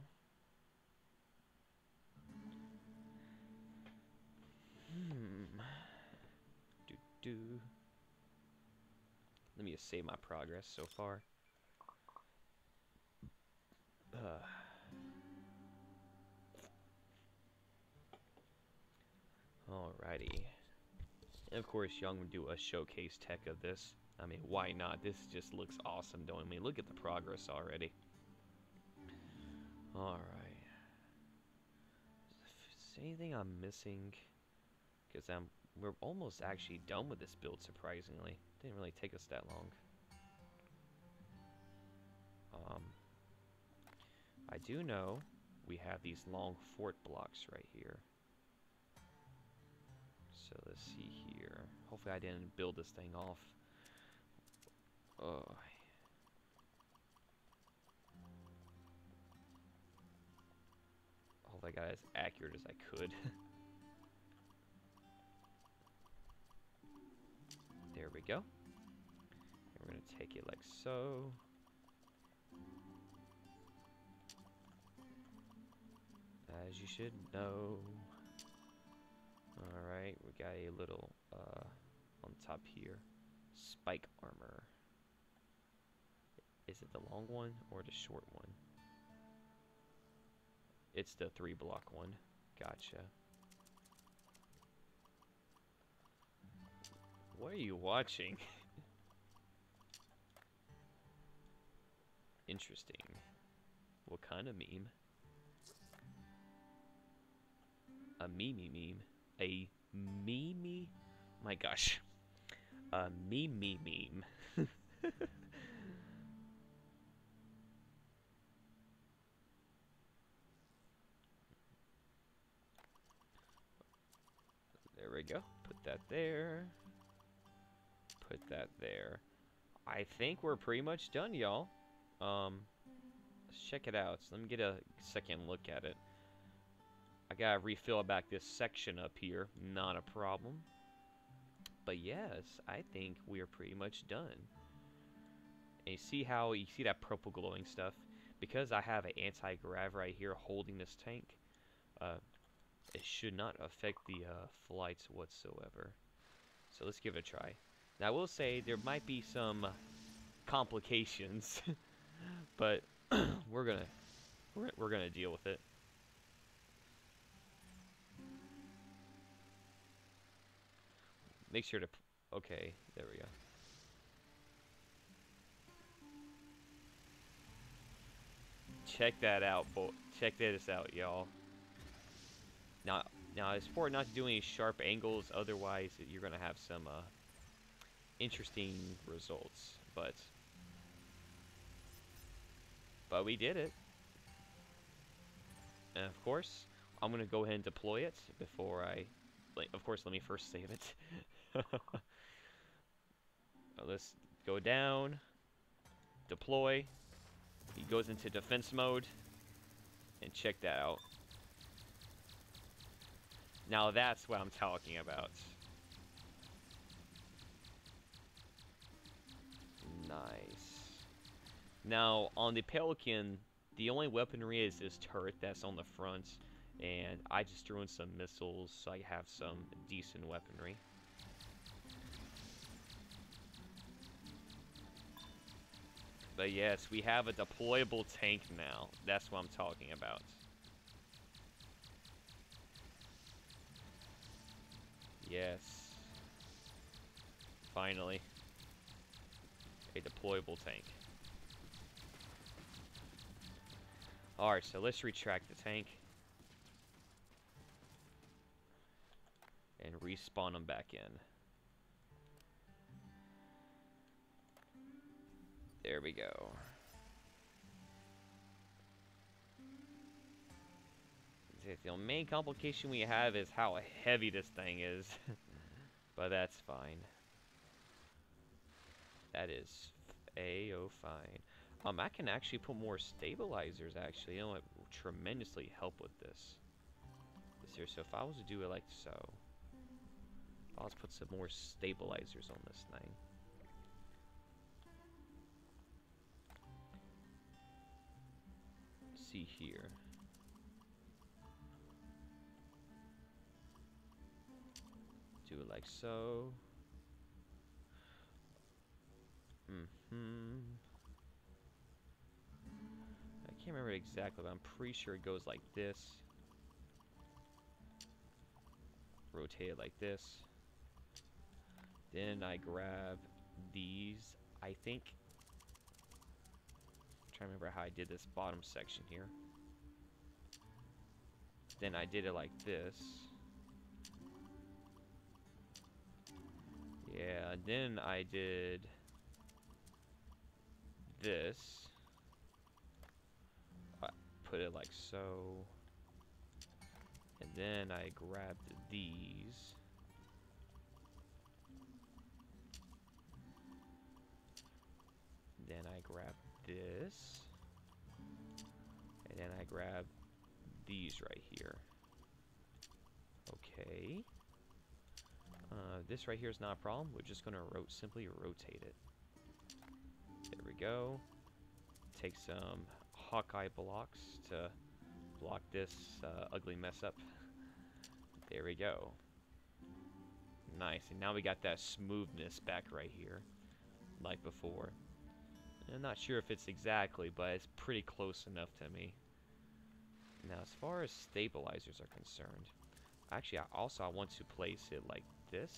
Let me just save my progress so far. Alrighty. And of course, Young would do a showcase tech of this. I mean, why not? This just looks awesome, don't I mean? Look at the progress already. Alright. Is there anything I'm missing? Because we're almost actually done with this build, surprisingly. Didn't really take us that long. I do know we have these long fort blocks right here. So let's see here. Hopefully I didn't build this thing off. Oh. Hopefully I got as accurate as I could. There we go. And we're going to take it like so. As you should know. Alright, we got a little, on top here. Spike armor. Is it the long one or the short one? It's the 3-block one. Gotcha. What are you watching? Interesting. What kind of meme? A meme. A meme? My gosh. A meme. There we go. Put that there. Put that there. I think we're pretty much done, y'all. Let's check it out. So let me get a second look at it. I gotta refill back this section up here. Not a problem. But yes, I think we are pretty much done. And you see that purple glowing stuff? Because I have an anti-grav right here holding this tank, it should not affect the flights whatsoever. So let's give it a try. Now I will say there might be some complications, but we're gonna deal with it. Make sure to okay, there we go. check that out, check this out, y'all. Now, it's important not to do any sharp angles, otherwise you're gonna have some interesting results. But we did it, and of course, I'm gonna go ahead and deploy it before I. Of course, let me first save it. Let's go down, deploy. He goes into defense mode, and check that out. Now that's what I'm talking about. Nice. Now, on the Pelican, the only weaponry is this turret that's on the front, and I just threw in some missiles so I have some decent weaponry. But yes, we have a deployable tank now. That's what I'm talking about. Yes. Finally. A deployable tank. Alright, so let's retract the tank. And respawn them back in. There we go. The main complication we have is how heavy this thing is. But that's fine. That is A-O fine. I can actually put more stabilizers, actually. You know what will tremendously help with this. So if I was to do it like so, I'll just put some more stabilizers on this thing. See here. Do it like so. I can't remember exactly, but I'm pretty sure it goes like this. Rotate it like this. Then I grab these, I think. I'm trying to remember how I did this bottom section here. Then I did it like this. Yeah, then I did this. I put it like so. And then I grabbed these. Then I grabbed this. And then I grabbed these right here. Okay. This right here is not a problem. We're just going to simply rotate it. There we go. Take some Hawkeye blocks to block this ugly mess up. There we go. Nice. And now we got that smoothness back right here, like before. I'm not sure if it's exactly, but it's pretty close enough to me. Now, as far as stabilizers are concerned, actually, I want to place it like this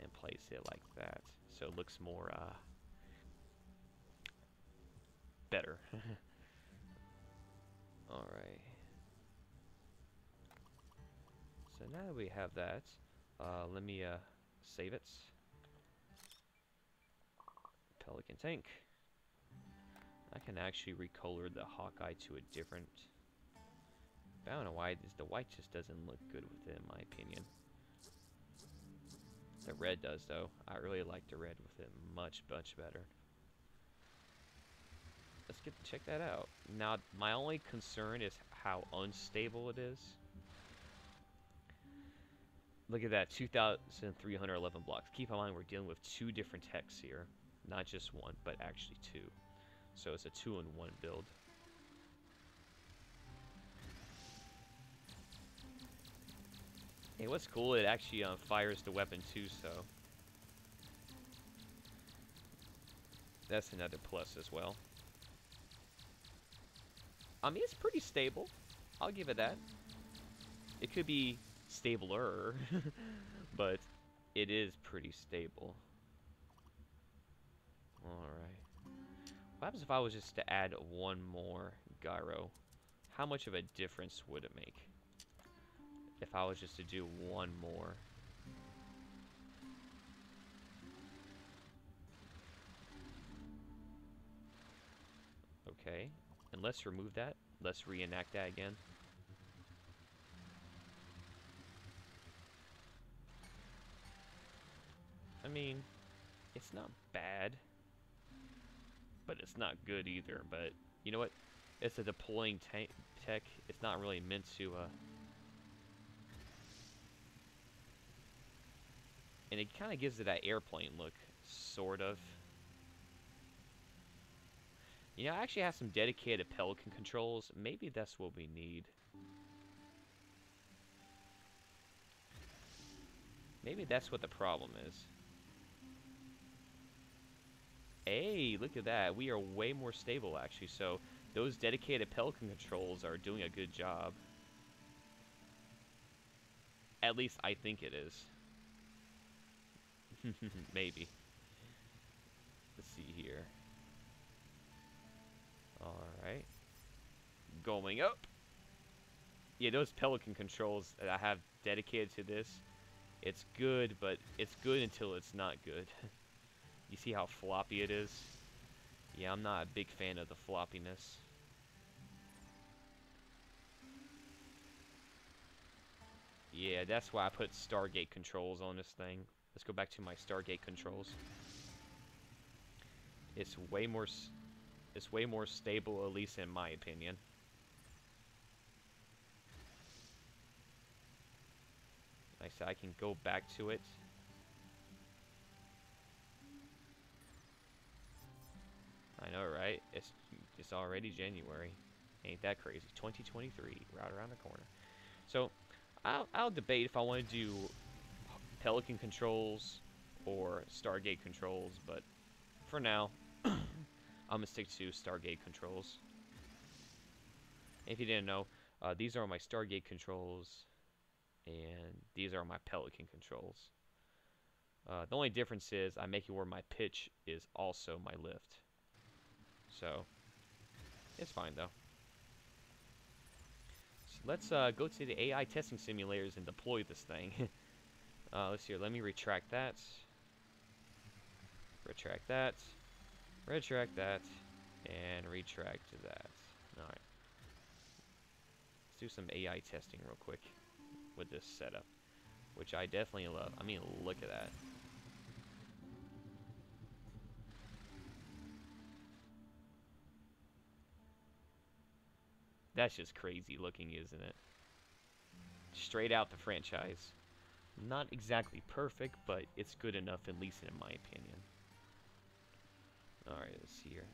and place it like that, so it looks more better. All right. So now that we have that, let me save it. Pelican tank. I can actually recolor the Hawkeye to a different. I don't know why the white just doesn't look good with it, in my opinion. The red does, though. I really like the red with it much better. Let's check that out. Now, my only concern is how unstable it is. Look at that, 2,311 blocks. Keep in mind, we're dealing with two different techs here. Not just one, but actually two. So it's a 2-in-1 build. Hey, what's cool, it actually fires the weapon too, so that's another plus as well. I mean, it's pretty stable. I'll give it that. It could be stabler, but it is pretty stable. Alright. What happens if I was just to add one more gyro? How much of a difference would it make if I was just to do one more? Okay, and let's remove that. Let's reenact that again. I mean, it's not bad, but it's not good either. But you know what? It's a deploying tech. It's not really meant to, and it kind of gives it that airplane look, sort of. You know, I actually have some dedicated Pelican controls. Maybe that's what we need. Maybe that's what the problem is. Hey, look at that. We are way more stable, actually. So those dedicated Pelican controls are doing a good job. At least I think it is. Maybe. Let's see here. Alright. Going up. Yeah, those Pelican controls that I have dedicated to this, it's good, but it's good until it's not good. You see how floppy it is? Yeah, I'm not a big fan of the floppiness. Yeah, that's why I put Stargate controls on this thing. Let's go back to my Stargate controls. It's way more stable, at least in my opinion. Like I said, I can go back to it. I know, right? It's already January. Ain't that crazy? 2023, right around the corner. So, I'll debate if I want to do Pelican controls or Stargate controls, but for now, I'm gonna stick to Stargate controls. If you didn't know, these are my Stargate controls, and these are my Pelican controls. The only difference is I make it where my pitch is also my lift. So, it's fine though. So let's go to the AI testing simulators and deploy this thing. Let's see here. Let me retract that. Retract that. Retract that. And retract that. Alright. Let's do some AI testing real quick with this setup, which I definitely love. I mean, look at that. That's just crazy looking, isn't it? Straight out the franchise. Not exactly perfect, but it's good enough, at least in my opinion. Alright, let's see here.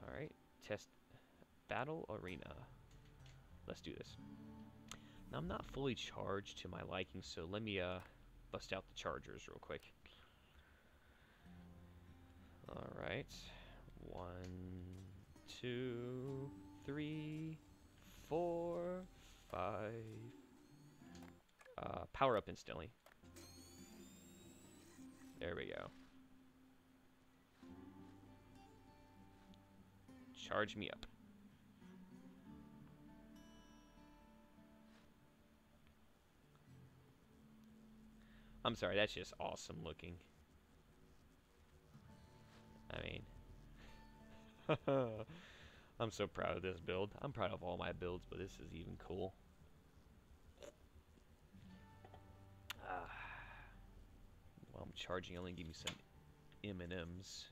Alright, test battle arena. Let's do this. Now, I'm not fully charged to my liking, so let me bust out the chargers real quick. Alright. 1, 2, 3, 4, 5. Power up instantly. There we go. Charge me up. I'm sorry, that's just awesome looking. I mean, I'm so proud of this build. I'm proud of all my builds, but this is even cool. While I'm charging, only give me some M&Ms.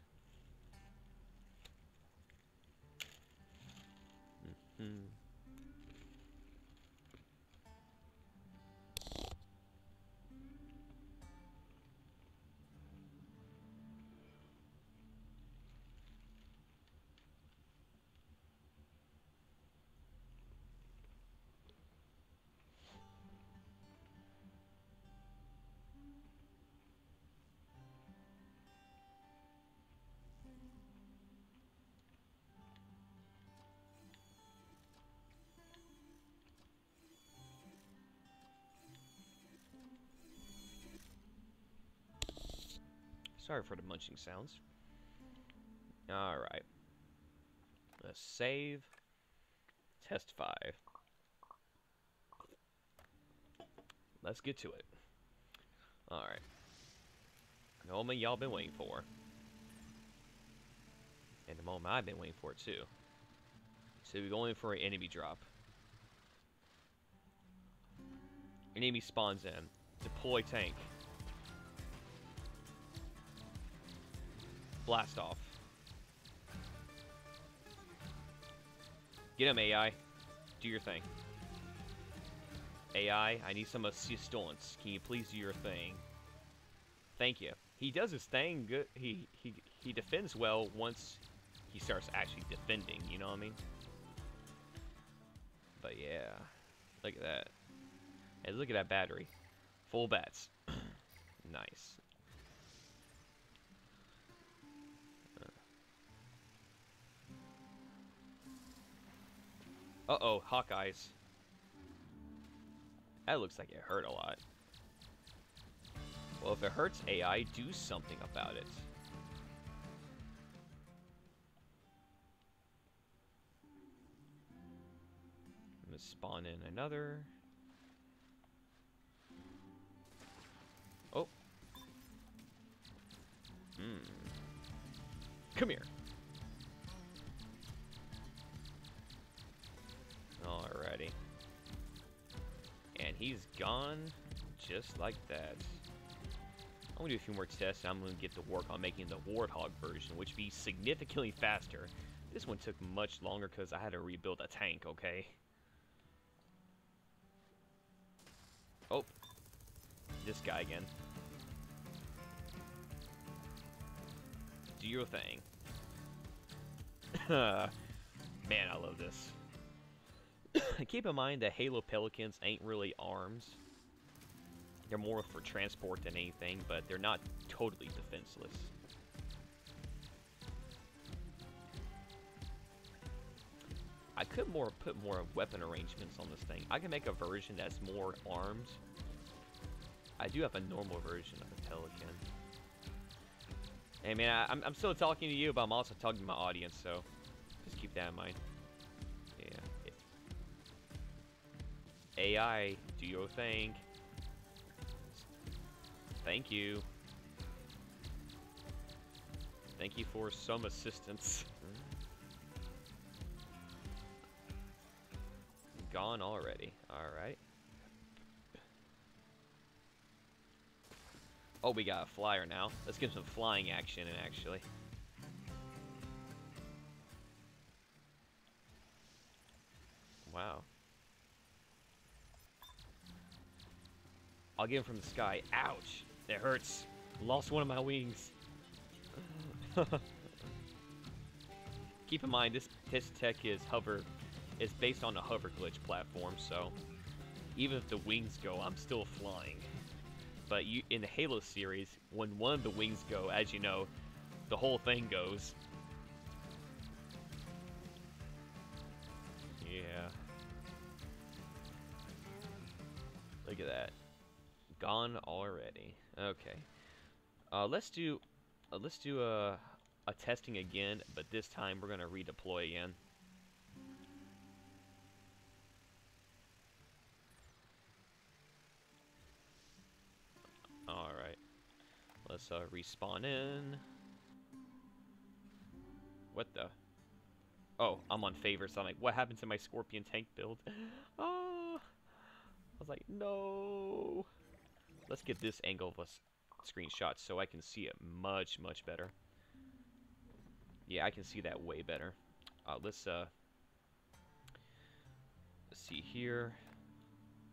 Sorry for the munching sounds. Alright. Let's save. Test 5. Let's get to it. Alright. The moment y'all been waiting for. And the moment I've been waiting for, too. So we're going for an enemy drop. Enemy spawns in. Deploy tank. Blast off. Get him, AI. Do your thing. AI, I need some assistance. Can you please do your thing? Thank you. He does his thing good. He defends well once he starts actually defending, you know what I mean? But yeah. Look at that. Hey, look at that battery. Full bats. Nice. Uh-oh, Hawkeyes. That looks like it hurt a lot. Well, if it hurts AI, do something about it. I'm gonna spawn in another. Oh. Come here. Alrighty. And he's gone just like that. I'm gonna do a few more tests, and I'm gonna get to work on making the Warthog version, which would be significantly faster. This one took much longer because I had to rebuild a tank, okay? Oh. This guy again. Do your thing. Man, I love this. Keep in mind that Halo Pelicans ain't really arms. They're more for transport than anything, but they're not totally defenseless. I could put more weapon arrangements on this thing. I can make a version that's more armed. I do have a normal version of the Pelican. Hey man, I'm still talking to you, but I'm also talking to my audience, so just keep that in mind. Yeah. AI, do your thing. Thank you. Thank you for some assistance. Gone already. Alright. Oh, we got a flyer now. Let's get some flying action in, actually. Wow. I'll get him from the sky. Ouch! That hurts. Lost one of my wings. Keep in mind, this tech is based on a hover glitch platform, so even if the wings go, I'm still flying. But in the Halo series, when one of the wings go, as you know, the whole thing goes. Yeah. Look at that. Gone already. Okay. Let's do a testing again, but this time we're gonna redeploy again. All right. Let's respawn in. What the? Oh, I'm on favor, so I'm like, what happened to my Scorpion tank build? Oh, I was like, no. Let's get this angle of a screenshot so I can see it much better. Yeah, I can see that way better. Let's see here.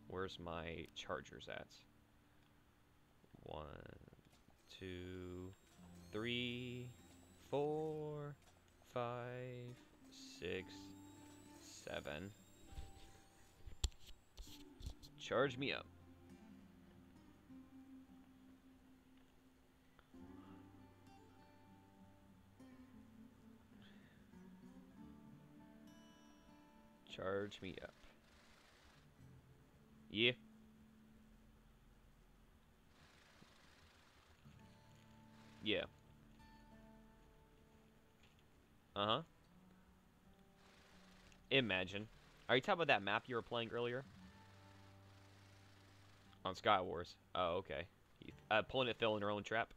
Where's my chargers at? 1, 2, 3, 4, 5, 6, 7. Charge me up. Charge me up. Yeah. Yeah. Uh-huh. Imagine. Are you talking about that map you were playing earlier? On Sky Wars. Oh, okay. Opponent fell in their own trap.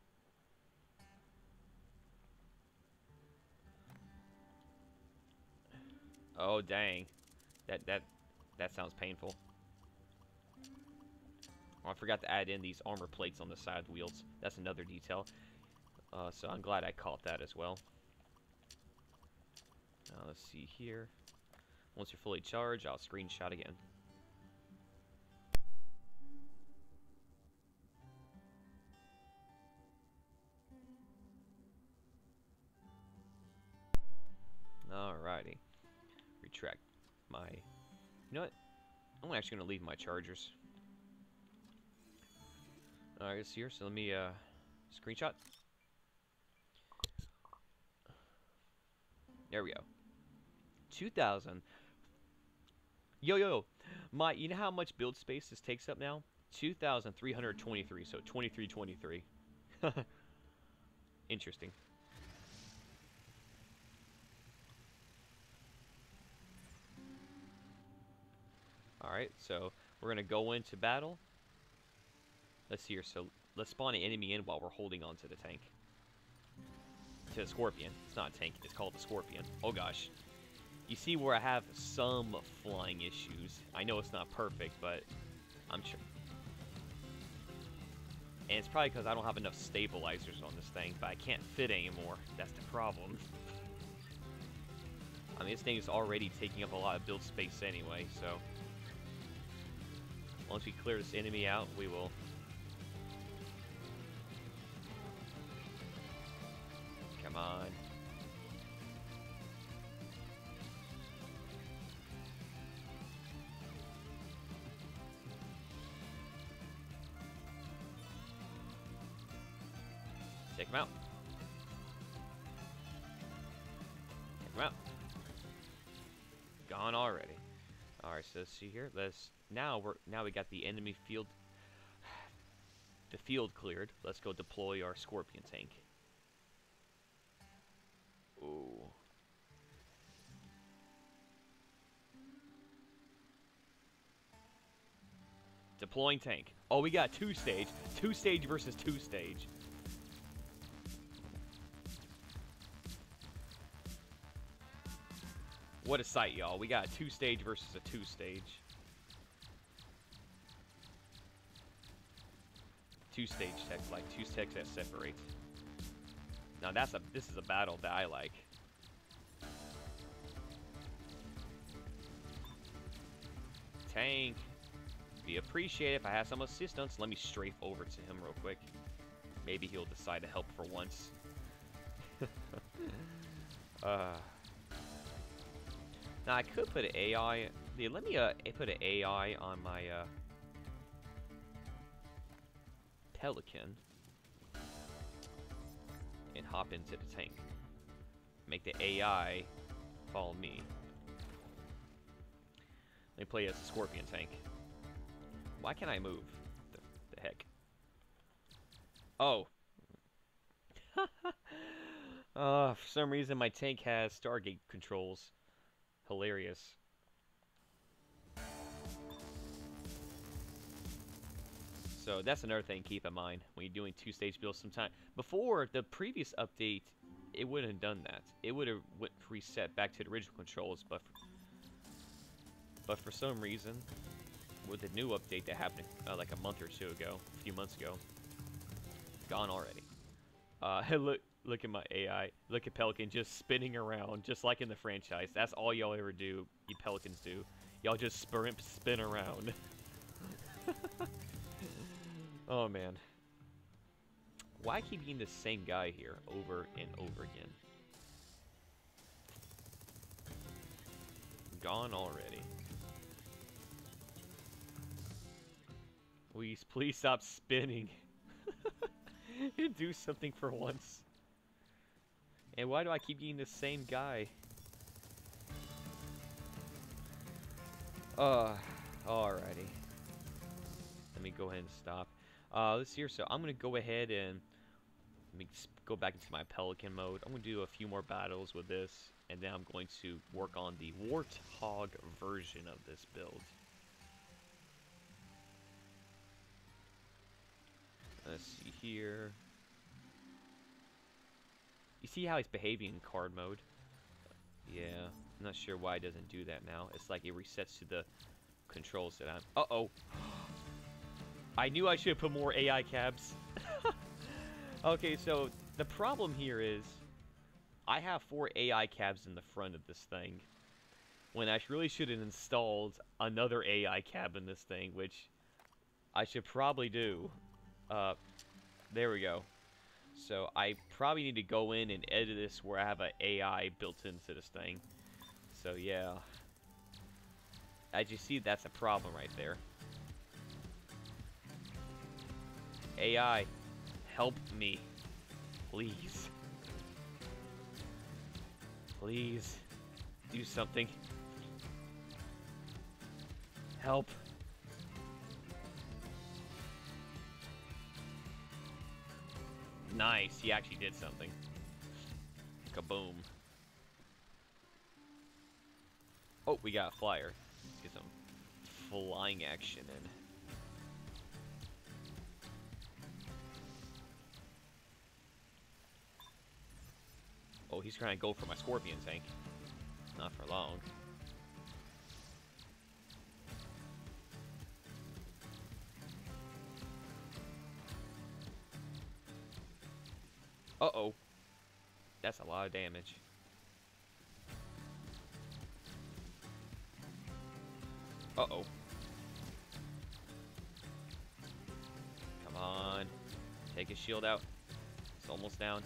Oh, dang. That sounds painful. Oh, I forgot to add in these armor plates on the side wheels. That's another detail. So I'm glad I caught that as well. Let's see here. Once you're fully charged, I'll screenshot again. Alrighty. Retract my... You know what? I'm actually going to leave my chargers. Alright, it's here, so let me, screenshot. There we go. 2,000. Yo. You know how much build space this takes up now? 2,323, so 2323. Interesting. Alright, so we're going to go into battle. Let's see here. So let's spawn an enemy in while we're holding on to the tank. To the Scorpion. It's not a tank, it's called the Scorpion. Oh gosh. You see where I have some flying issues. I know it's not perfect, but I'm sure. And it's probably because I don't have enough stabilizers on this thing, but I can't fit anymore. That's the problem. I mean, this thing is already taking up a lot of build space anyway, so... Once we clear this enemy out, we will... Come on. Take him out. Take him out. Gone already. Alright, so let's see here. Now we got the enemy field, the field cleared. Let's go deploy our Scorpion tank. Ooh. Deploying tank. Oh, we got two stage versus two stage. What a sight, y'all. We got a 2-stage versus a 2-stage. 2-stage text, like 2 text that separates. Now this is a battle that I like. Tank. Be appreciated if I have some assistance. Let me strafe over to him real quick. Maybe he'll decide to help for once. Now I could put an AI. Yeah, let me put an AI on my Pelican and hop into the tank. Make the AI follow me. Let me play as a Scorpion tank. Why can't I move? The heck? Oh. For some reason my tank has Stargate controls. Hilarious. So that's another thing to keep in mind when you're doing 2-stage builds sometime. Before the previous update, it wouldn't have done that. It would have reset back to the original controls, but for some reason, with the new update that happened like a month or two ago, a few months ago, gone already. Look at my AI. Look at Pelican just spinning around, just like in the franchise. That's all y'all ever do, you Pelicans do. Y'all just spin around. Oh, man. Why keep being the same guy here over and over again? Gone already. Please stop spinning. Do something for once. And why do I keep being the same guy? Alrighty. Let me go ahead and stop. Let's see here. So I'm gonna go ahead and Let me go back into my Pelican mode. I'm going to do a few more battles with this, and then I'm going to work on the Warthog version of this build. Let's see here. You see how he's behaving in card mode? Yeah, I'm not sure why it doesn't do that now. It's like it resets to the controls that I'm... Uh-oh. I knew I should have put more AI cabs. Okay, so the problem here is I have 4 AI cabs in the front of this thing, when I really should have installed another AI cab in this thing, which I should probably do. There we go. So I probably need to go in and edit this where I have an AI built into this thing. So yeah. As you see, that's a problem right there. AI, help me. Please. Please. Do something. Help. Nice, he actually did something. Kaboom. Oh, we got a flyer. Let's get some flying action in. Oh, he's trying to go for my Scorpion tank. Not for long. Uh-oh. That's a lot of damage. Uh-oh. Come on. Take his shield out. It's almost down.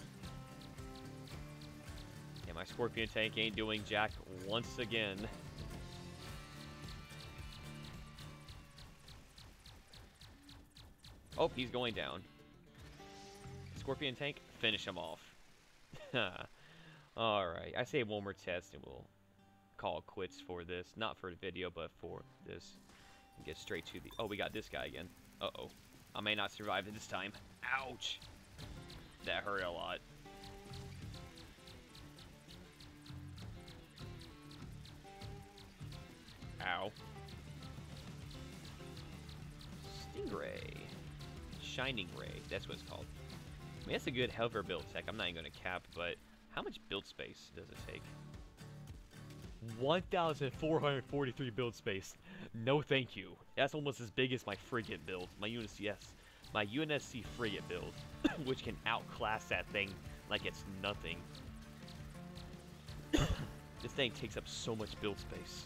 Yeah, my Scorpion tank ain't doing jack once again. Oh, he's going down. Scorpion tank, finish him off. Alright, I say one more test and we'll call it quits for this. Not for the video, but for this. And get straight to the... Oh, we got this guy again. Uh-oh. I may not survive it this time. Ouch! That hurt a lot. Ow. Stingray. Shining Ray, that's what it's called. I mean, that's a good hover build tech. I'm not even going to cap, but how much build space does it take? 1,443 build space. No thank you. That's almost as big as my frigate build. My UNSC frigate build, which can outclass that thing like it's nothing. This thing takes up so much build space.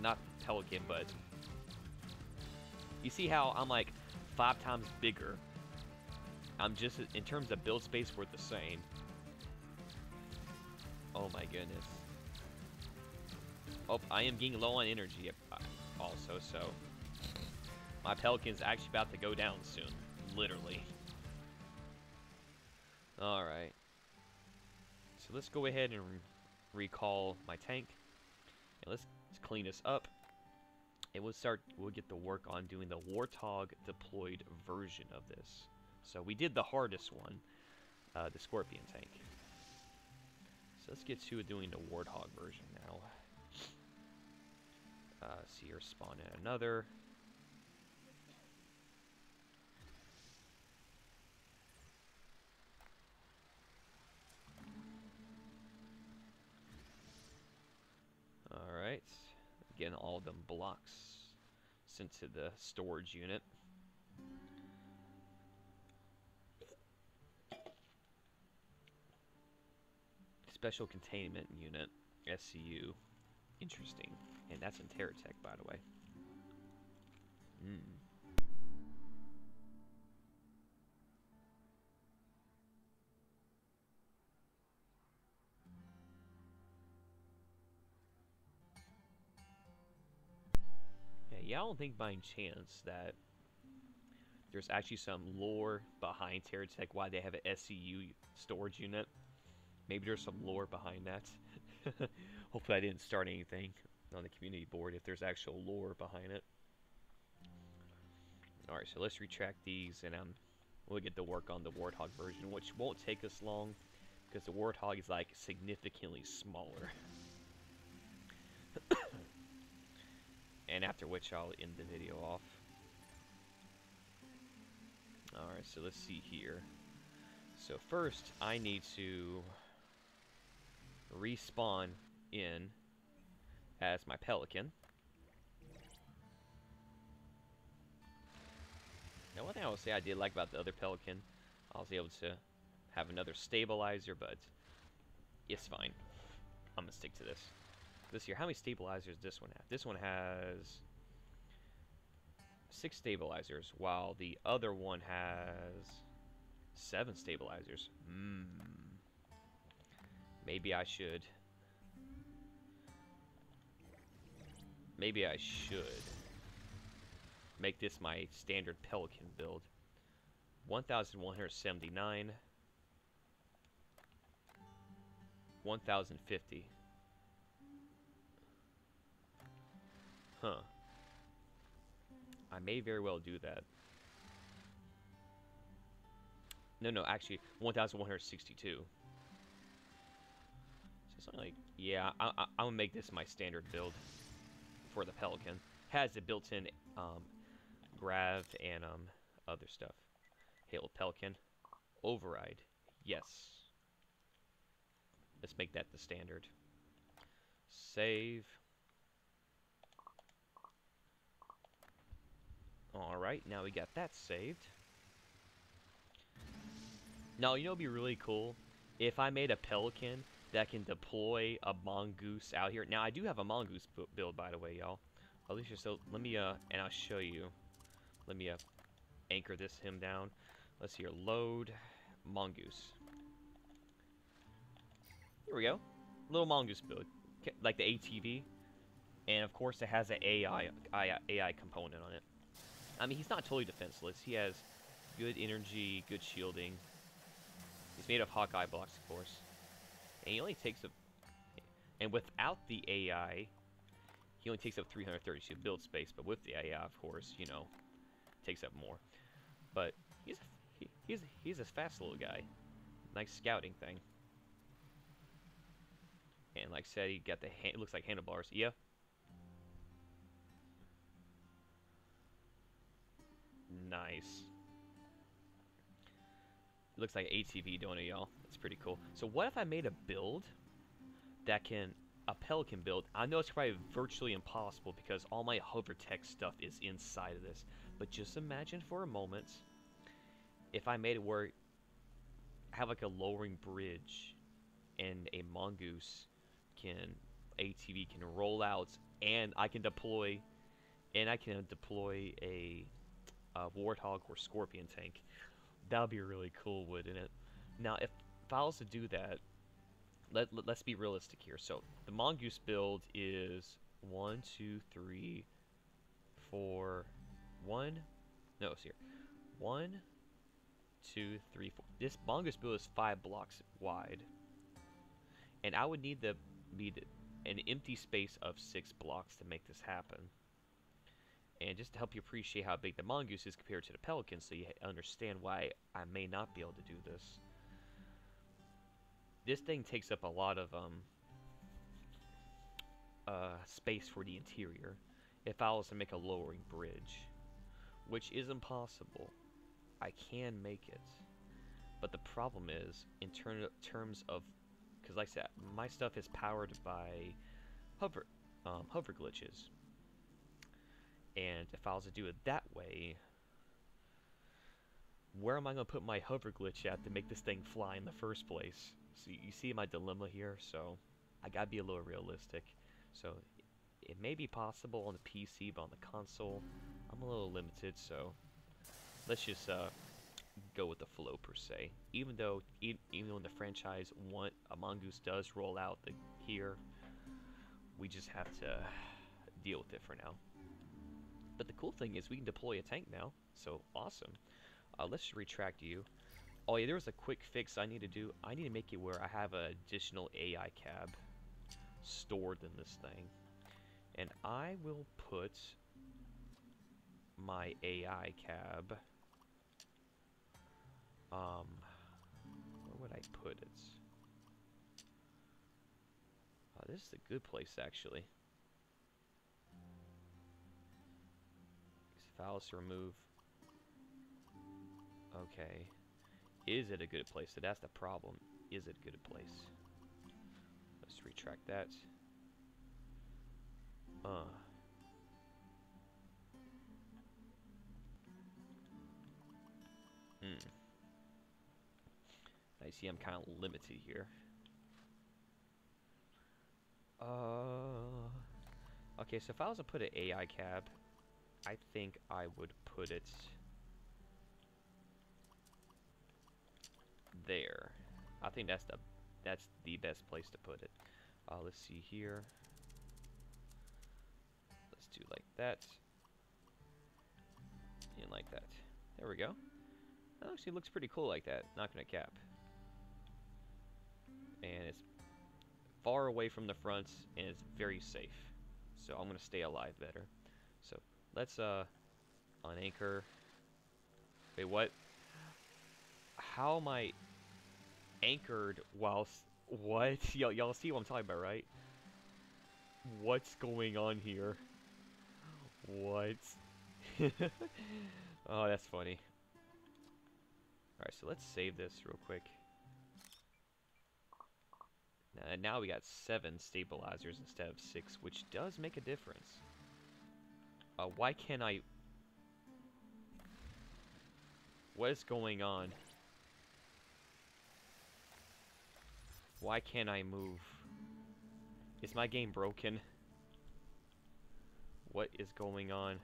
Not Pelican, but... You see how I'm like 5 times bigger? I'm just, in terms of build space, we're the same. Oh my goodness. Oh, I am getting low on energy also, so... My Pelican's actually about to go down soon. Literally. Alright. So let's go ahead and recall my tank. And let's clean this up. And we'll get to work on doing the Warthog deployed version of this. So we did the hardest one, the Scorpion tank. So let's get to doing the Warthog version now. See here, spawn in another. Alright, getting all them blocks sent to the storage unit. Special Containment Unit, SCU. Interesting. And that's in Terra Tech, by the way. Yeah, I don't think by chance that there's actually some lore behind Terra Tech why they have an SCU storage unit. Maybe there's some lore behind that. Hopefully I didn't start anything on the community board if there's actual lore behind it. Alright, so let's retract these, and I'm we'll get to work on the Warthog version, which won't take us long, because the Warthog is like significantly smaller. And after which I'll end the video off. Alright, so let's see here. So first, I need to respawn in as my Pelican. Now, one thing I will say I did like about the other Pelican, I was able to have another stabilizer, but it's fine. I'm gonna stick to this. This here, how many stabilizers does this one have? This one has 6 stabilizers, while the other one has 7 stabilizers. Maybe I should make this my standard Pelican build. 1,179. 1,050. Huh. I may very well do that. No, actually, 1,162. So something like, yeah, I'm gonna make this my standard build for the Pelican. Has the built-in grav and other stuff. Halo Pelican override. Yes. Let's make that the standard. Save. Alright, now we got that saved. Now, you know what would be really cool? If I made a Pelican that can deploy a mongoose out here. Now, I do have a mongoose build, by the way, y'all. At least so, let me, and I'll show you. Let me, anchor him down. Let's see here, load mongoose. Here we go. Little mongoose build. Like the ATV. And, of course, it has an AI component on it. I mean, he's not totally defenseless. He has good energy, good shielding. He's made of Hawkeye blocks, of course. And he only takes up... And without the AI, he only takes up 332 build space. But with the AI, of course, you know, takes up more. But he's a fast little guy. Nice scouting thing. And like I said, he got the... It looks like handlebars. Yeah. Nice. Looks like ATV, don't it, y'all? That's pretty cool. So what if I made a build that can... A Pelican build. I know it's probably virtually impossible because all my hover tech stuff is inside of this. But just imagine for a moment if I made it where I have like a lowering bridge and a mongoose can... ATV can roll out and I can deploy... And I can deploy a Warthog or Scorpion tank. That would be really cool, wouldn't it? Now, if I was to do that, let's be realistic here. So, the mongoose build is 1, 2, 3, 4, 1. No, it's here. 1, 2, 3, 4. This mongoose build is 5 blocks wide. And I would need an empty space of 6 blocks to make this happen. And just to help you appreciate how big the mongoose is compared to the Pelican, so you understand why I may not be able to do this. This thing takes up a lot of space for the interior. If I was to make a lowering bridge, which is impossible, I can make it. But the problem is, in terms of, because like I said, my stuff is powered by hover glitches. And if I was to do it that way, where am I going to put my hover glitch at to make this thing fly in the first place? So you see my dilemma here, so I gotta be a little realistic. So it may be possible on the PC, but on the console, I'm a little limited, so let's just go with the flow per se. Even though in the franchise a mongoose does roll out here, we just have to deal with it for now. But the cool thing is we can deploy a tank now, so awesome. Let's retract you. Oh yeah, there was a quick fix I need to do. I need to make it where I have an additional AI cab stored in this thing. And I will put my AI cab Where would I put it? This is a good place, actually. Phallus remove. Okay. Is it a good place? So that's the problem. Is it a good place? Let's retract that. I see I'm kind of limited here. Okay, so if I was to put an AI cab, I think I would put it there. I think that's the best place to put it. Let's see here. Let's do like that. And like that. There we go. That actually looks pretty cool like that. Not gonna cap. And it's far away from the front, and it's very safe. So I'm gonna stay alive better. So let's unanchor. Wait, what? How am I anchored whilst what? Y'all see what I'm talking about, right? What's going on here? What? Oh, that's funny. Alright, so let's save this real quick. Now we got 7 stabilizers instead of 6, which does make a difference. Why can't I... What is going on? Why can't I move? Is my game broken? What is going on?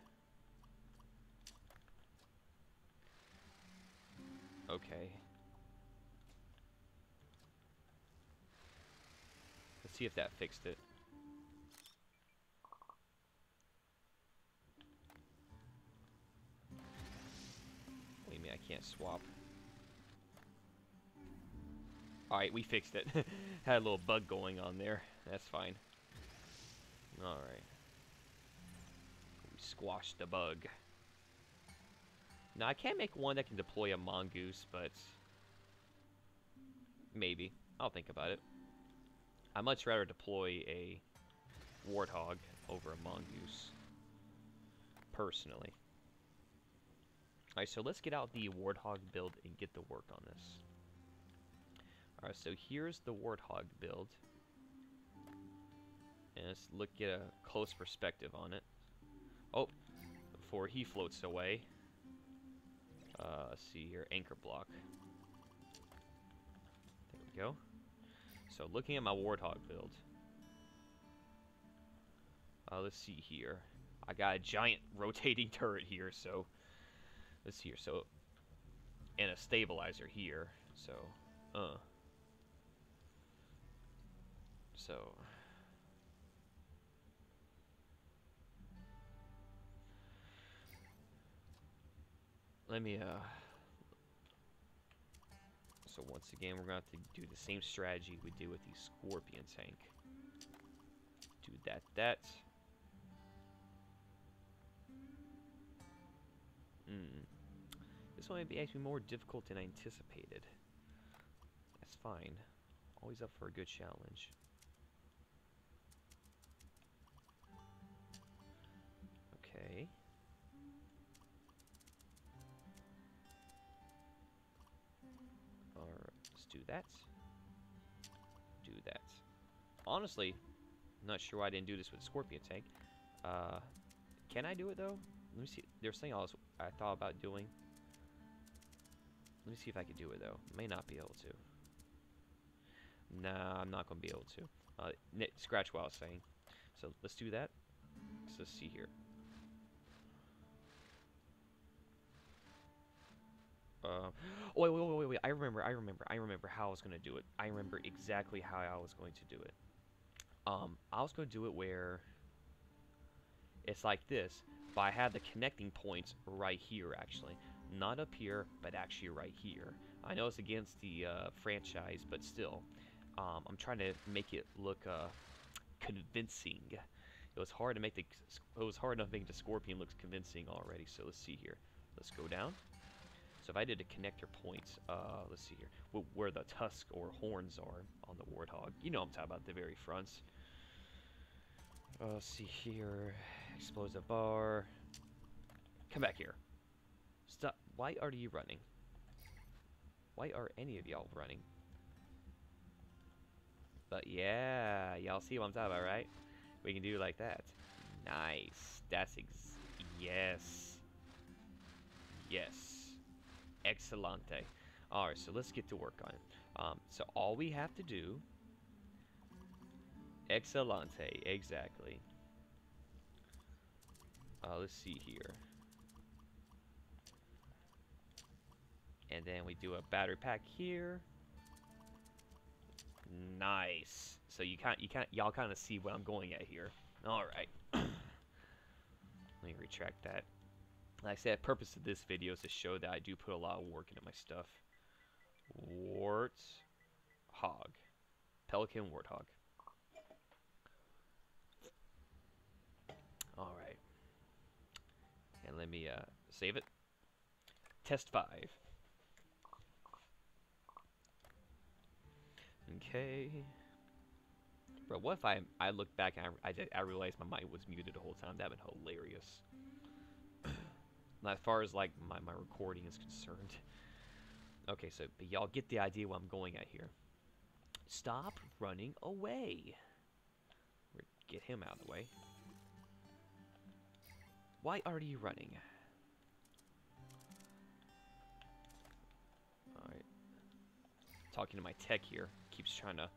Okay. Let's see if that fixed it. What do you mean I can't swap? Alright, we fixed it. Had a little bug going on there. That's fine. Alright. We squashed the bug. Now, I can't make one that can deploy a mongoose, but... maybe. I'll think about it. I'd much rather deploy a Warthog over a mongoose. Personally. Alright, so let's get out the Warthog build and get to work on this. Alright, so here's the Warthog build. And let's get a close perspective on it. Oh, before he floats away. Let's see here, anchor block. There we go. So looking at my Warthog build. Let's see here. I got a giant rotating turret here, so... let's see here, so... and a stabilizer here, so... So... let me, so once again, we're going to have to do the same strategy we did with the Scorpion tank. Do that. This one might be actually more difficult than I anticipated. That's fine. Always up for a good challenge. Okay. Alright, let's do that. Do that. Honestly, I'm not sure why I didn't do this with the Scorpion tank. Can I do it though? Let me see. There's something else I thought about doing. Let me see if I can do it though. May not be able to. Nah, I'm not going to be able to. Scratch what I was saying. So let's do that. So let's see here. Oh, wait. I remember how I was going to do it. I remember exactly how I was going to do it. I was going to do it where it's like this, but I had the connecting points right here, actually. Not up here, but actually right here. I know it's against the franchise, but still. I'm trying to make it look convincing. It was hard enough to make the Scorpion look convincing already. So let's see here. Let's go down. So if I did a connector point, let's see here, where the tusk or horns are on the Warthog. You know I'm talking about the very fronts. Let's see here, explosive bar. Come back here. Stop. Why are you running? Why are any of y'all running? But yeah, y'all see what I'm talking about, right? We can do it like that. Nice. That's yes. Yes. Excellente. Alright, so let's get to work on it. So all we have to do... Excellente, exactly. Let's see here. And then we do a battery pack here. Nice. So y'all kind of see what I'm going at here. All right. Let me retract that. Like I said, the purpose of this video is to show that I do put a lot of work into my stuff. Warthog. Pelican Warthog. All right. And let me save it. Test 5. Okay. Bro, what if I look back and I realized my mic was muted the whole time? That'd been hilarious. As far as like my recording is concerned. Okay, so but y'all get the idea what I'm going at here. Stop running away. Get him out of the way. Why are you running? Alright. Talking to my tech here. Keeps trying to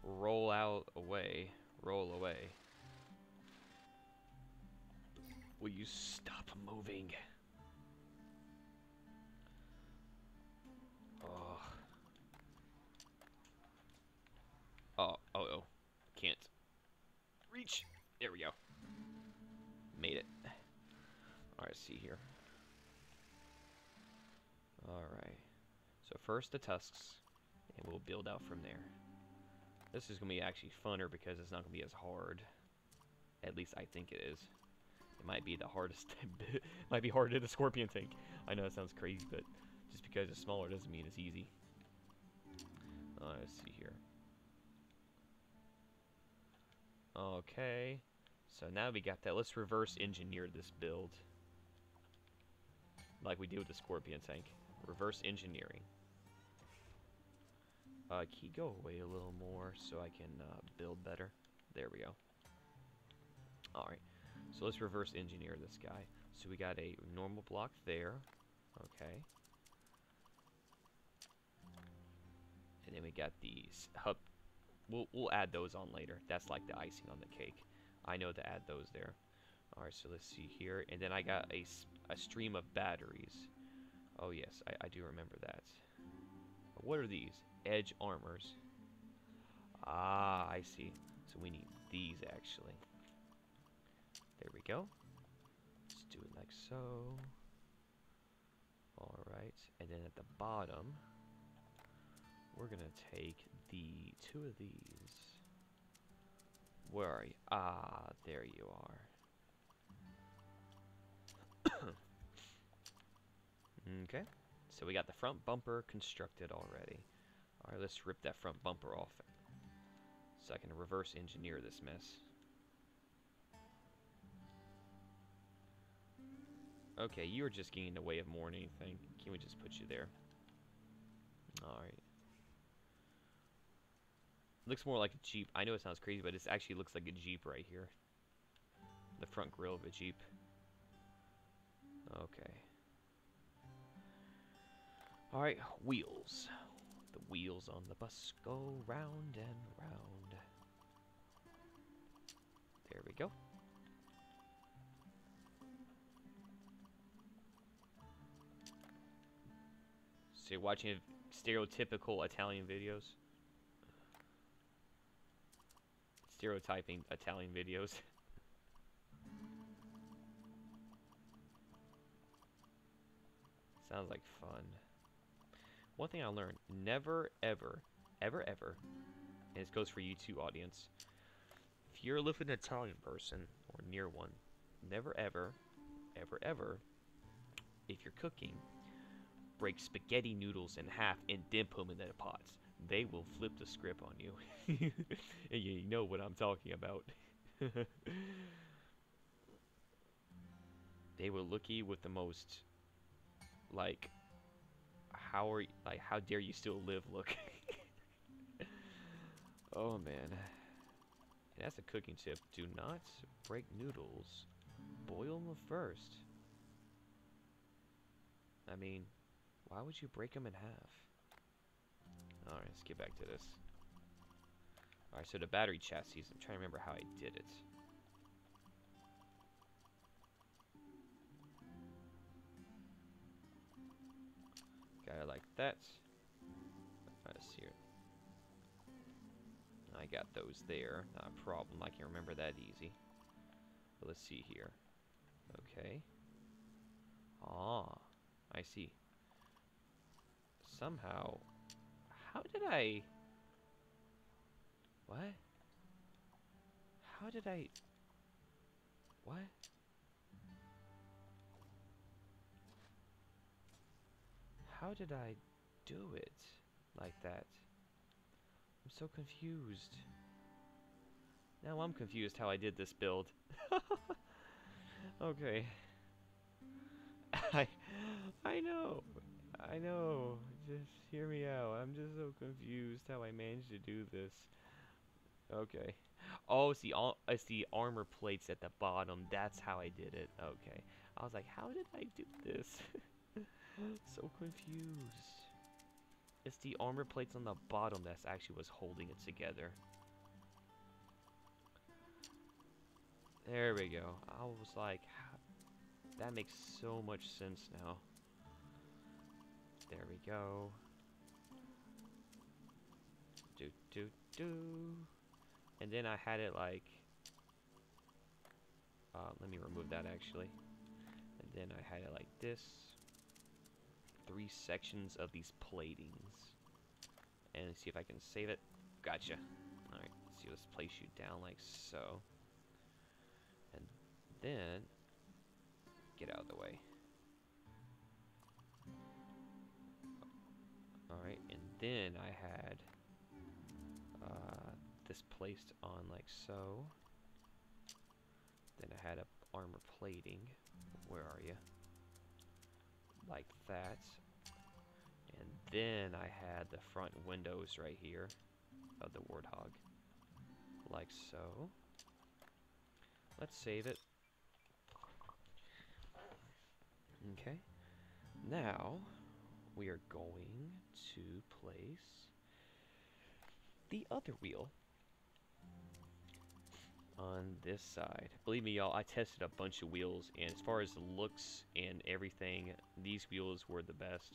roll away. Will you stop moving? Oh. Can't reach. There we go. Made it. Alright, see here. Alright. So first the tusks, and we'll build out from there. This is going to be actually funner because it's not going to be as hard. At least I think it is. It might be the hardest. It might be harder than the scorpion tank. I know it sounds crazy, but just because it's smaller doesn't mean it's easy. Let's see here. Okay. So now we got that. Let's reverse engineer this build. Like we did with the scorpion tank. Reverse engineering. Can you go away a little more so I can build better? There we go. Alright. So let's reverse engineer this guy. So we got a normal block there. Okay. And then we got these hub. We'll add those on later. That's like the icing on the cake. I know to add those there. Alright, so let's see here. And then I got a stream of batteries. Oh yes, I do remember that. What are these? Edge armors. Ah, I see. So we need these actually. There we go. Let's do it like so. Alright, and then at the bottom, we're gonna take two of these. Where are you? Ah, there you are. Okay, so we got the front bumper constructed already. Alright, let's rip that front bumper off so I can reverse engineer this mess. Okay, you're just getting in the way of more than anything. Can we just put you there? Alright. Looks more like a Jeep. I know it sounds crazy, but it actually looks like a Jeep right here. The front grille of a Jeep. Okay. Alright, wheels. The wheels on the bus go round and round. There we go. So you're watching stereotypical Italian videos? Stereotyping Italian videos. Sounds like fun. One thing I learned, never, ever, ever, ever, and this goes for you too, audience, if you're with an Italian person, or near one, never, ever, ever, ever, if you're cooking, break spaghetti noodles in half and dip them in their pots. They will flip the script on you. And you know what I'm talking about. They will look at you with the most, like, how dare you still live look. Oh man. And that's a cooking tip. Do not break noodles. Boil them first. I mean, why would you break them in half? Alright, let's get back to this. Alright, so the battery chassis, I'm trying to remember how I did it. Got it like that. Let's see here. I got those there. Not a problem. I can remember that easy. But let's see here. Okay. Ah, I see. Somehow. How did I... What? How did I... What? How did I do it like that? I'm so confused. Now I'm confused how I did this build. Okay. I know. I know. Just hear me out. I'm just so confused how I managed to do this. Okay. Oh, it's the armor plates at the bottom. That's how I did it. Okay. I was like, how did I do this? So confused. It's the armor plates on the bottom that's actually was holding it together. There we go. I was like, that makes so much sense now. There we go. Do, do, do. And then I had it like... let me remove that actually. And then I had it like this. 3 sections of these platings. And see if I can save it. Gotcha. Alright, see, let's place you down like so. And then... Get out of the way. Alright, and then I had this placed on like so. Then I had a armor plating. Where are you? Like that. And then I had the front windows right here of the Warthog. Like so. Let's save it. Okay. Now, we are going to place the other wheel on this side. Believe me, y'all, I tested a bunch of wheels, and as far as the looks and everything, these wheels were the best.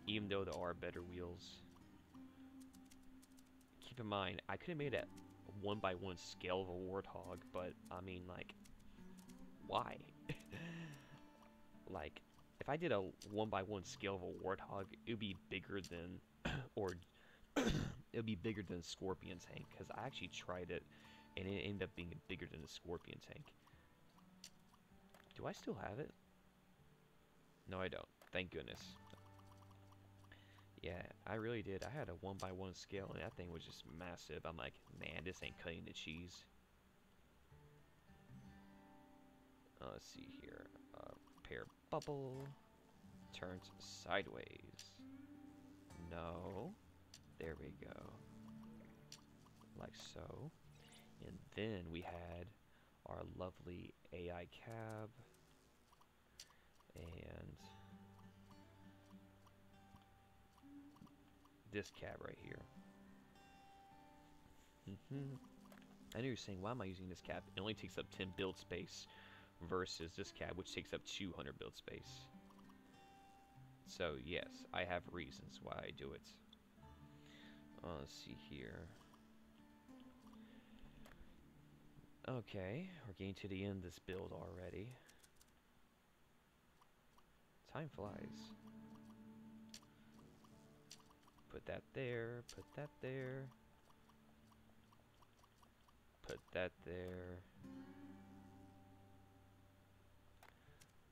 Even though there are better wheels. Keep in mind, I could have made a 1x1 scale of a Warthog, but, I mean, like, why? Like, if I did a 1x1 scale of a Warthog, it would be bigger than, or, it would be bigger than a Scorpion tank, because I actually tried it, and it ended up being bigger than a Scorpion tank. Do I still have it? No, I don't. Thank goodness. Yeah, I really did. I had a 1x1 scale, and that thing was just massive. I'm like, man, this ain't cutting the cheese. Let's see here. Repair bubble. Turns sideways. No. There we go. Like so. And then we had our lovely AI cab. And this cab right here. I know you're saying, why am I using this cab? It only takes up 10 build space versus this cab, which takes up 200 build space. So yes, I have reasons why I do it. Let's see here. Okay, we're getting to the end of this build already. Time flies. Put that there, put that there. Put that there.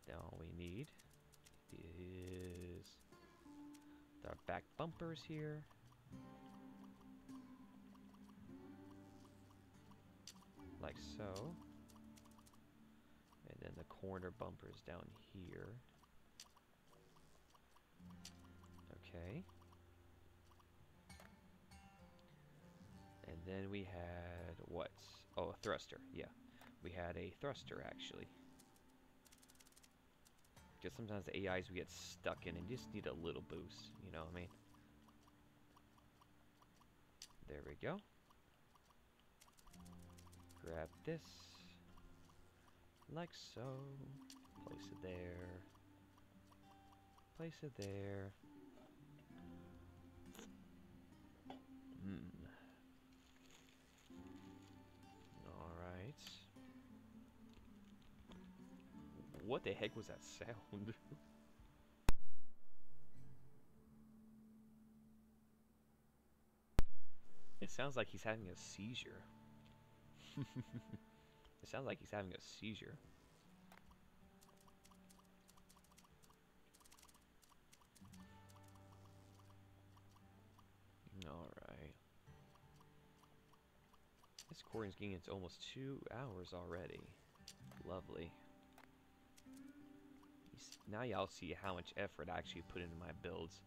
Now all we need is Our back bumpers here. Like so. And then the corner bumpers down here. Okay. And then we had what? Oh, a thruster. Yeah. We had a thruster actually. Because sometimes the AIs we get stuck in and just need a little boost, you know what I mean? There we go. Grab this. Like so. Place it there. Place it there. Alright. What the heck was that sound? It sounds like he's having a seizure. It sounds like he's having a seizure. Alright. This recording's getting into almost 2 hours already. Lovely. Now y'all see how much effort I actually put into my builds.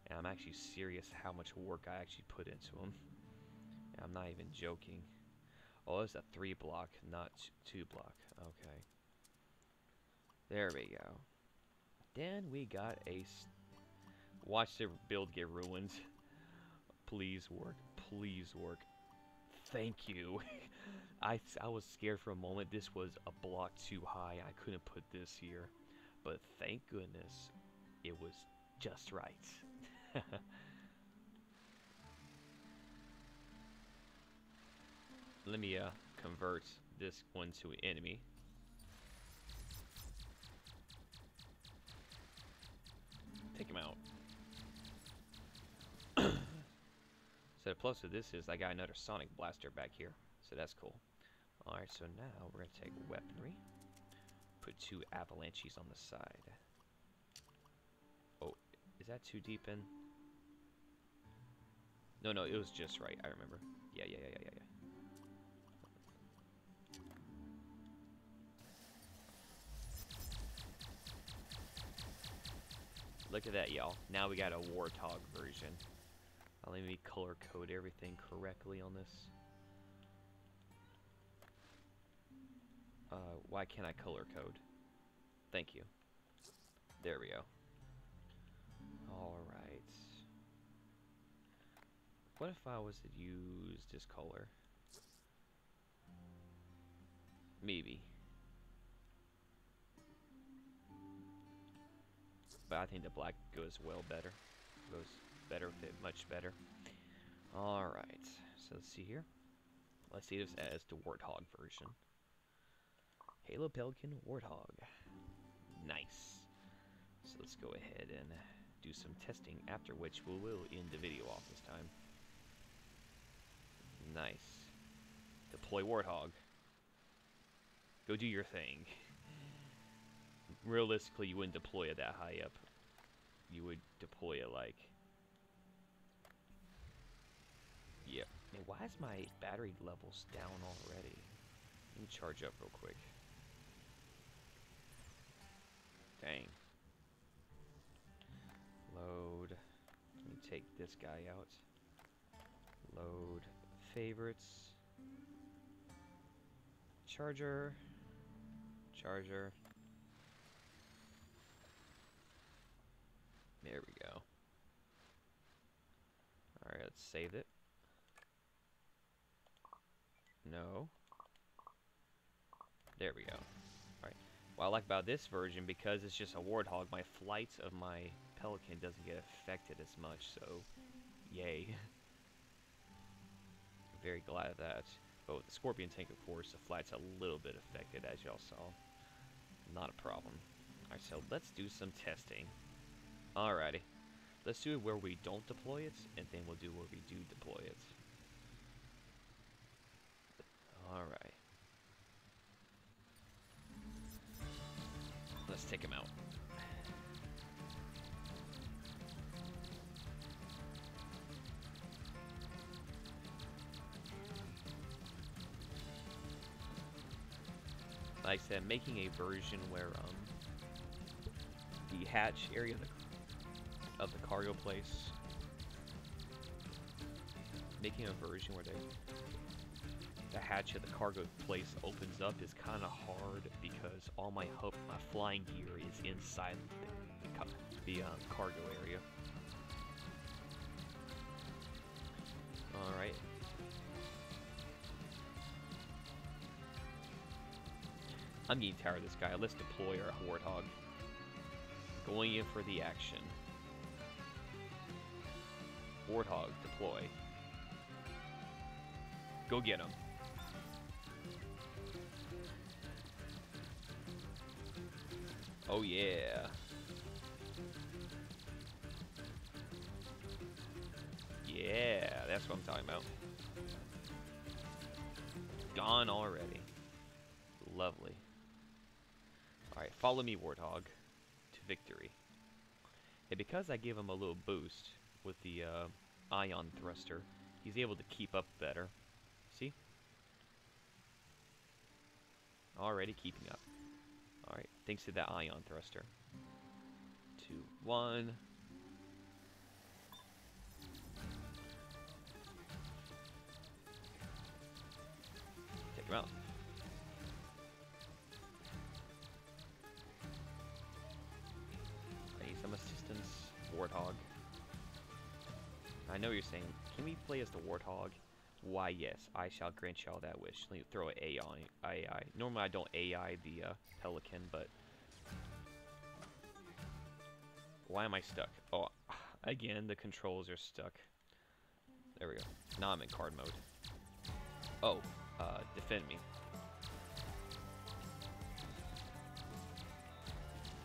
And I'm actually serious how much work I actually put into them. And I'm not even joking. Oh, it's a 3 block, not 2 block. Okay. There we go. Then we got a... Watch the build get ruined. Please work. Please work. Thank you. I was scared for a moment. This was a block too high. I couldn't put this here. But thank goodness it was just right. Let me convert this one to an enemy. Take him out. So the plus of this is I got another sonic blaster back here, so that's cool. Alright, so now we're gonna take weaponry, put 2 avalanches on the side. Oh, is that too deep in? No, it was just right, I remember. Yeah. Look at that, y'all. Now we got a Warthog version. Let me color code everything correctly on this. Why can't I color code? Thank you. There we go. Alright. What if I was to use this color? Maybe. But I think the black goes better. Goes better with it, much better. Alright, so let's see here. Let's see this as the Warthog version. Halo Pelican Warthog. Nice. So let's go ahead and do some testing, after which we will end the video off this time. Nice. Deploy Warthog. Go do your thing. Realistically, you wouldn't deploy it that high up. You would deploy it like... Yep. Man, why is my battery levels down already? Let me charge up real quick. Dang. Load. Let me take this guy out. Load favorites. Charger. Charger. There we go. Alright, let's save it. No. There we go. Alright. What I like about this version, because it's just a Warthog, my flight of my Pelican doesn't get affected as much, so yay. Very glad of that. But with the Scorpion tank, of course, the flight's a little bit affected, as y'all saw. Not a problem. Alright, so let's do some testing. Alrighty. Let's do it where we don't deploy it, and then we'll do where we do deploy it. Alright. Let's take him out. like I said, making a version where the hatch area of the cargo place, making a version where the hatch of the cargo place opens up is kind of hard because all my flying gear is inside the cargo area. All right. I'm getting tired of this guy. Let's deploy our Warthog. Going in for the action. Warthog, deploy. Go get him. Oh yeah. Yeah, that's what I'm talking about. Gone already. Lovely. Alright, follow me, Warthog, to victory. And because I give him a little boost with the ion thruster, he's able to keep up better. See? Already keeping up. Alright, thanks to that ion thruster. 2, 1. Take him out. I need some assistance, Warthog. I know you're saying, can we play as the Warthog? Why, yes, I shall grant y'all that wish. Let me throw an AI. Normally I don't AI the Pelican, but... Why am I stuck? Oh, again, the controls are stuck. There we go. Now I'm in card mode. Oh, defend me.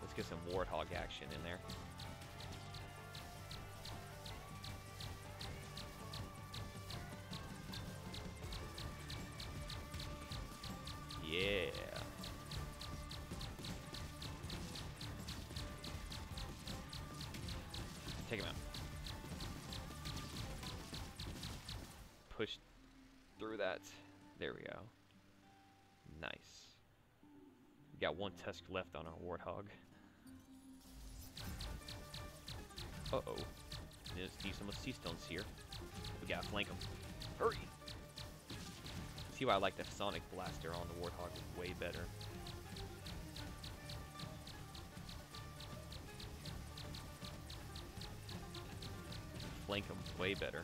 Let's get some Warthog action in there. Yeah. Take him out. Push through that. There we go. Nice. We got one tusk left on our Warthog. Uh-oh. Need some sea stones here. We gotta flank them. Hurry! See why I like the Sonic Blaster on the Warthog is way better. Flank them way better.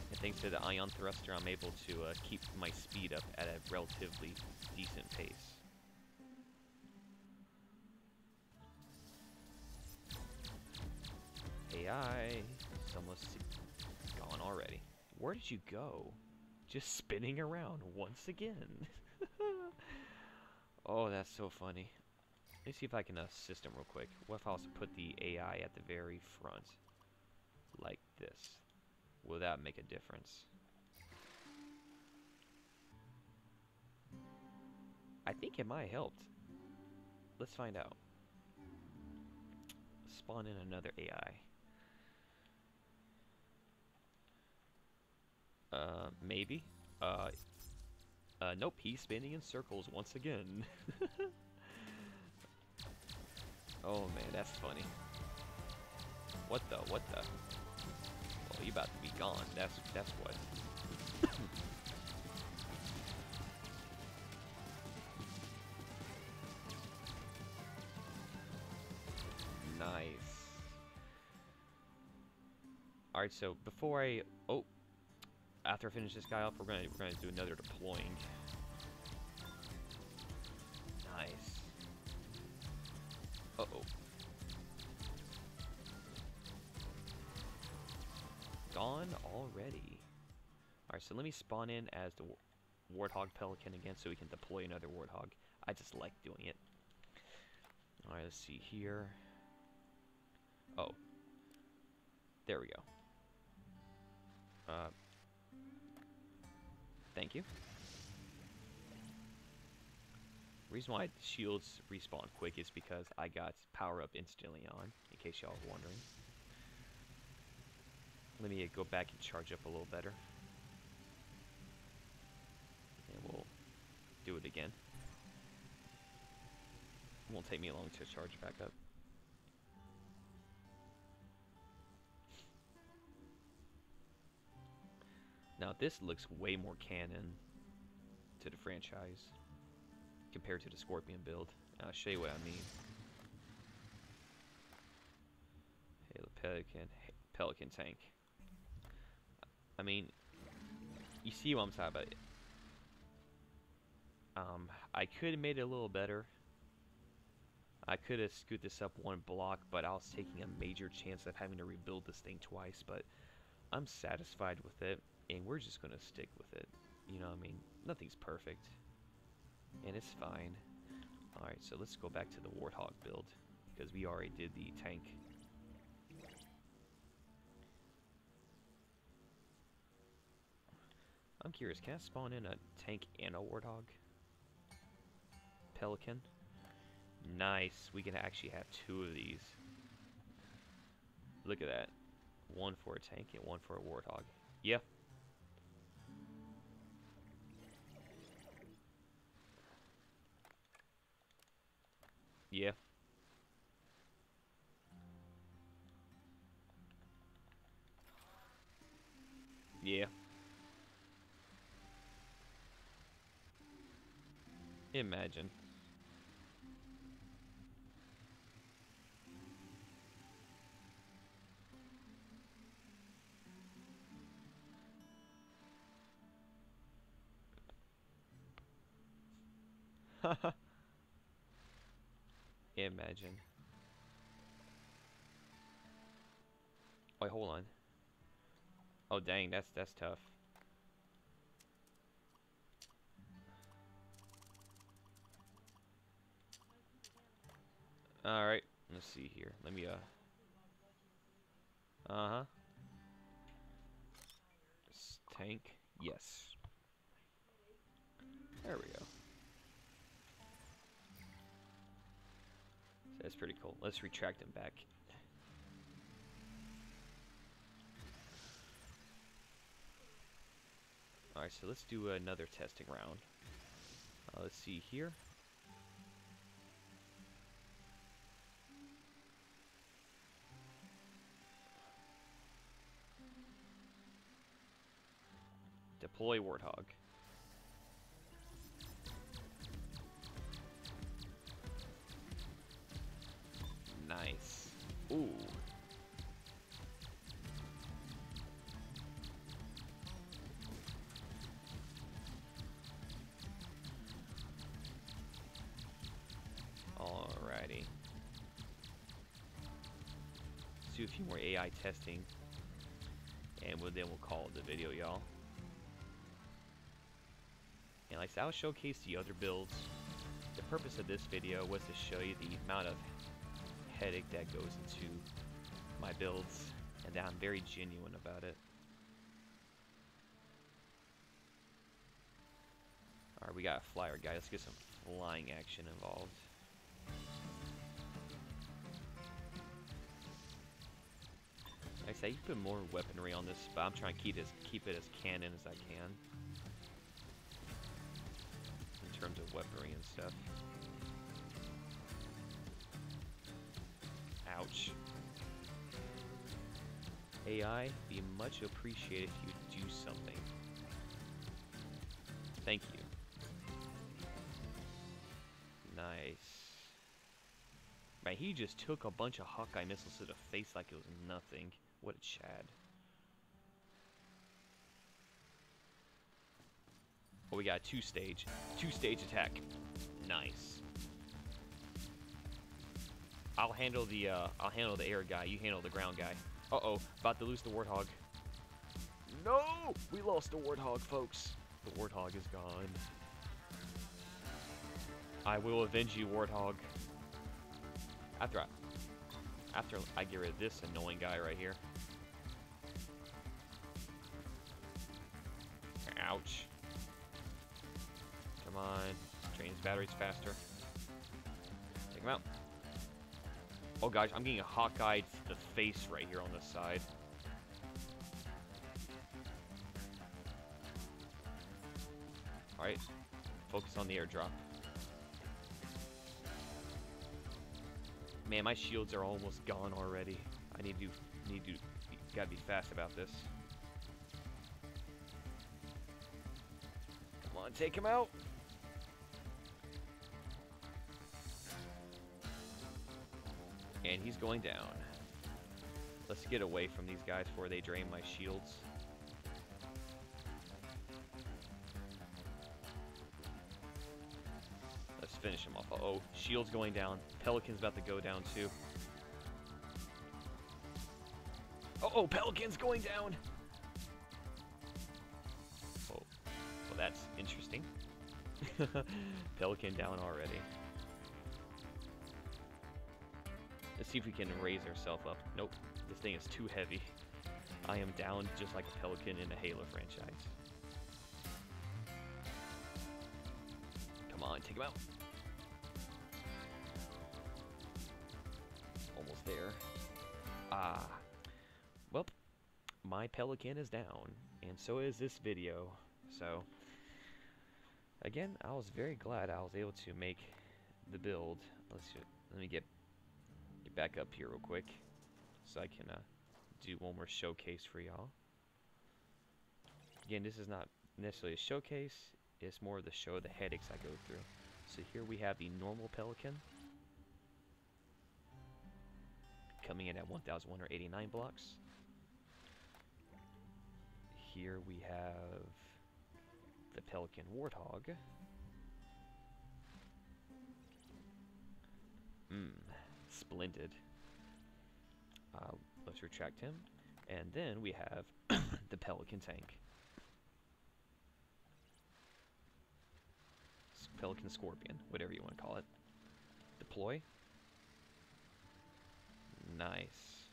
And thanks to the ion thruster, I'm able to keep my speed up at a relatively decent pace. AI, it's almost gone already. Where did you go? Just spinning around once again. Oh, that's so funny. Let me see if I can assist him real quick. What if I was to put the AI at the very front? Like this. Will that make a difference? I think it might have helped. Let's find out. Spawn in another AI. Maybe. Nope, he's spinning in circles once again. Oh man, that's funny. What the? Well, you about to be gone. That's what. Nice. Alright, so before after I finish this guy off, we're gonna do another deploying. Nice. Uh-oh. Gone already. Alright, so let me spawn in as the Warthog Pelican again so we can deploy another Warthog. I just like doing it. Alright, let's see here. Oh. There we go. Thank you. The reason why shields respawn quick is because I got power up instantly on, in case y'all were wondering. Let me go back and charge up a little better. do it again. It won't take me long to charge back up. Now this looks way more canon to the franchise compared to the Scorpion build. I'll show you what I mean. Pelican tank. I mean, you see what I'm talking about. I could have made it a little better. I could have scooted this up one block, but I was taking a major chance of having to rebuild this thing twice. But I'm satisfied with it, and we're just gonna stick with it. You know what I mean? Nothing's perfect, and it's fine. Alright, so let's go back to the Warthog build, because we already did the tank. I'm curious, can I spawn in a tank and a Warthog? Pelican? Nice, we can actually have two of these. Look at that. One for a tank and one for a Warthog. Yeah. Yeah. Yeah. Imagine. Imagine. Wait, hold on. Oh dang, that's tough. Alright, let's see here. Let me uh-huh. Tank. Yes. There we go. That's pretty cool. Let's retract him back. Alright, so let's do another testing round. Let's see here. Deploy Warthog. Nice. Ooh. Alrighty. Let's do a few more AI testing, and then we'll call it the video, y'all. And like I said, I'll showcase the other builds. The purpose of this video was to show you the amount of headache that goes into my builds, and that I'm very genuine about it. Alright, we got a flyer guy. Let's get some flying action involved. Like I say, you can put more weaponry on this, but I'm trying to keep it as canon as I can in terms of weaponry and stuff. Ouch. AI, be much appreciated if you would do something. Thank you. Nice. Man, he just took a bunch of Hawkeye missiles to the face like it was nothing. What a Chad. Oh, we got a two-stage attack. Nice. I'll handle the air guy. You handle the ground guy. Uh-oh, about to lose the Warthog. No! We lost the Warthog, folks. The Warthog is gone. I will avenge you, Warthog. After I get rid of this annoying guy right here. Ouch. Come on. Drain his batteries faster. Take him out. Oh gosh, I'm getting a Hawkeye to the face right here on this side. Alright. Focus on the airdrop. Man, my shields are almost gone already. I gotta be fast about this. Come on, take him out. And he's going down. Let's get away from these guys before they drain my shields. Let's finish him off. Uh-oh, shield's going down. Pelican's about to go down too. Uh-oh, Pelican's going down! Oh, well that's interesting. Pelican down already. Let's see if we can raise ourselves up. Nope, this thing is too heavy. I am down just like a Pelican in the Halo franchise. Come on, take him out. Almost there. Ah. Well, my Pelican is down, and so is this video. So, again, I was very glad I was able to make the build. Let me get back up here real quick, so I can do one more showcase for y'all. Again, this is not necessarily a showcase, it's more of the show the headaches I go through. So here we have the normal Pelican, coming in at 1,189 blocks. Here we have the Pelican Warthog. Splendid. Let's retract him. And then we have the Pelican tank. Pelican Scorpion, whatever you want to call it. Deploy. Nice.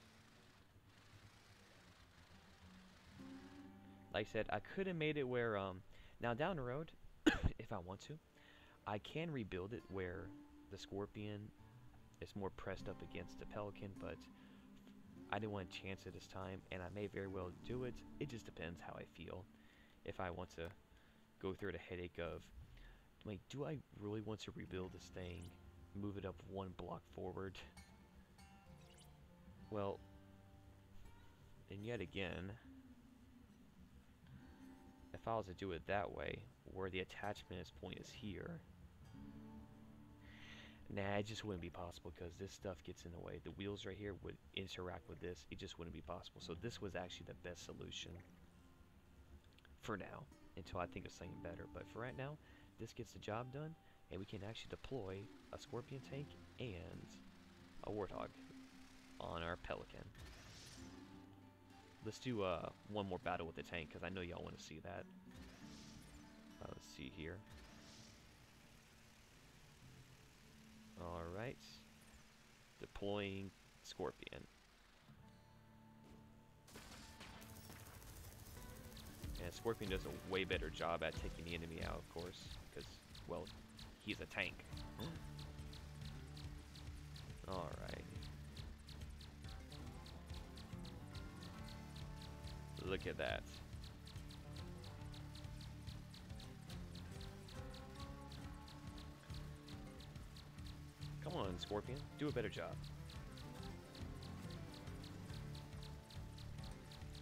Like I said, I could have made it where, now down the road, if I want to, I can rebuild it where the Scorpion is more pressed up against the Pelican, but I didn't want to chance it this time, and I may very well do it. It just depends how I feel. If I want to go through the headache of, like, do I really want to rebuild this thing, move it up one block forward? Well, and yet again, if I was to do it that way, where the attachment point is here, nah, it just wouldn't be possible because this stuff gets in the way. The wheels right here would interact with this. It just wouldn't be possible. So this was actually the best solution for now, until I think of something better. But for right now, this gets the job done, and we can actually deploy a Scorpion tank and a Warthog on our Pelican. Let's do one more battle with the tank, because I know y'all want to see that. Let's see here. Alright. Deploying Scorpion. And Scorpion does a way better job at taking the enemy out, of course, because, well, he's a tank. Alright. Look at that. Come on, Scorpion. Do a better job.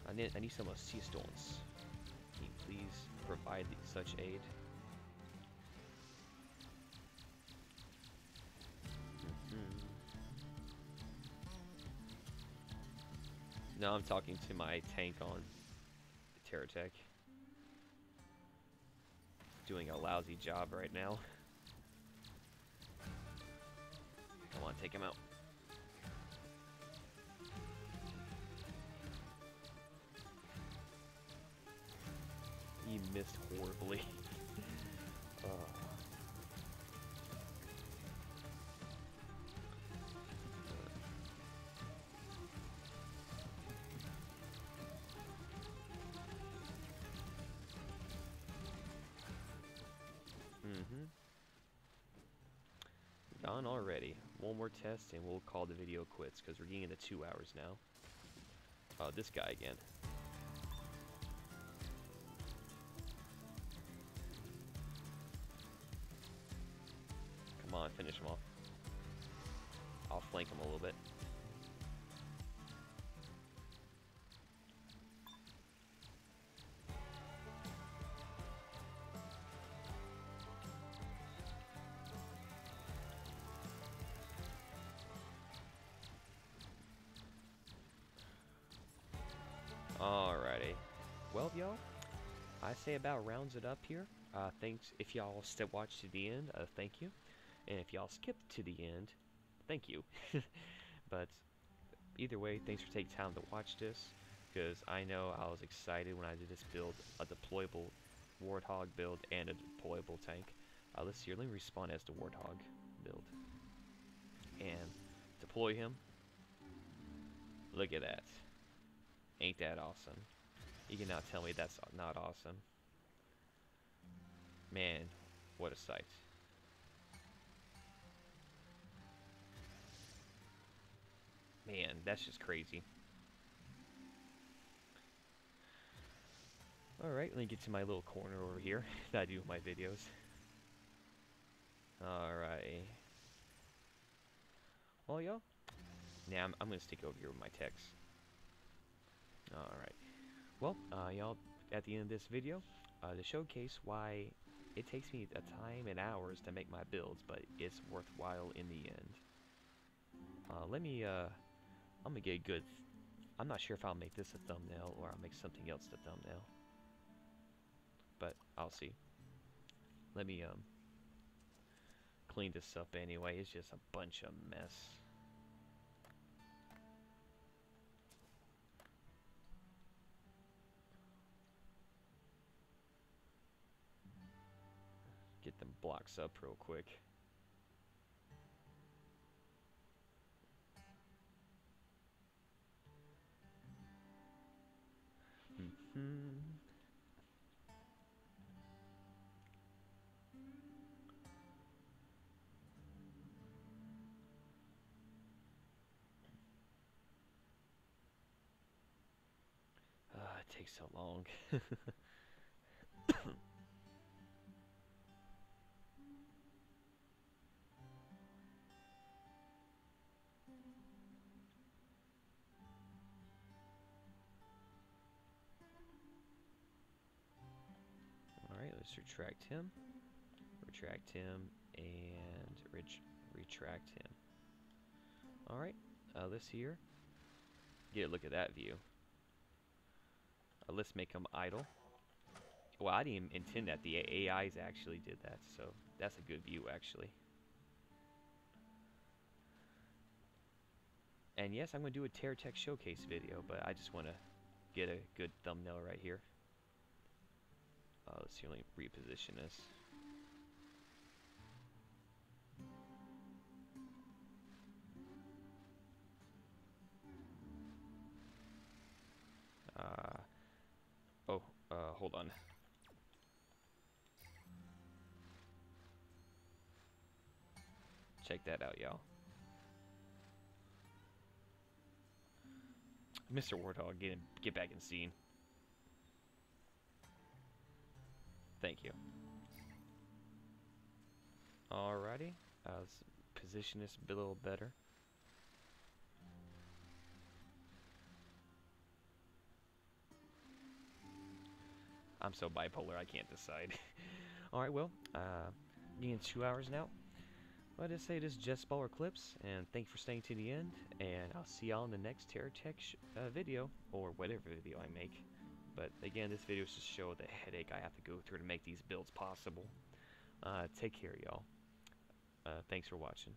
I need some assistance. Can you please provide such aid? No, I'm talking to my tank on Terra Tech. Doing a lousy job right now. Come on, take him out. He missed horribly. Gone already. One more test and we'll call the video quits because we're getting into 2 hours now. Oh, this guy again. finish him off. I'll flank him a little bit. Alrighty. Well, y'all, I say about rounds it up here. Thanks if y'all still watched to the end. Thank you. And if y'all skipped to the end, thank you. But either way, thanks for taking time to watch this, because I know I was excited when I did this build, a deployable Warthog build and a deployable tank. Let's see here, let me respawn as the Warthog build. And deploy him. Look at that. Ain't that awesome? You cannot tell me that's not awesome. Man, what a sight. Man, that's just crazy. Alright, let me get to my little corner over here that I do with my videos. Alright. Well, y'all, now I'm going to stick over here with my text. Alright. Well, y'all, at the end of this video, to showcase why it takes me a time and hours to make my builds, but it's worthwhile in the end. I'm gonna get a good, I'm not sure if I'll make this a thumbnail or I'll make something else the thumbnail. But I'll see. Let me clean this up anyway. It's just a bunch of mess. Get them blocks up real quick. It takes so long. Alright, let's retract him, and retract him. Alright, let's here get a look at that view. Let's make him idle. Well, I didn't even intend that. The AIs actually did that, so that's a good view, actually. And yes, I'm going to do a TerraTech showcase video, but I just want to get a good thumbnail right here. Let's see, let me reposition this. Hold on. Check that out, y'all. Mr. Warthog, get back in scene. Thank you. Alrighty, let's position this a little better. I'm so bipolar, I can't decide. Alright, well, getting 2 hours now. Let us say this is Just Baller Clips, and thank you for staying to the end, and I'll see y'all in the next TerraTech video, or whatever video I make. But again, this video is to show the headache I have to go through to make these builds possible. Take care, y'all. Thanks for watching.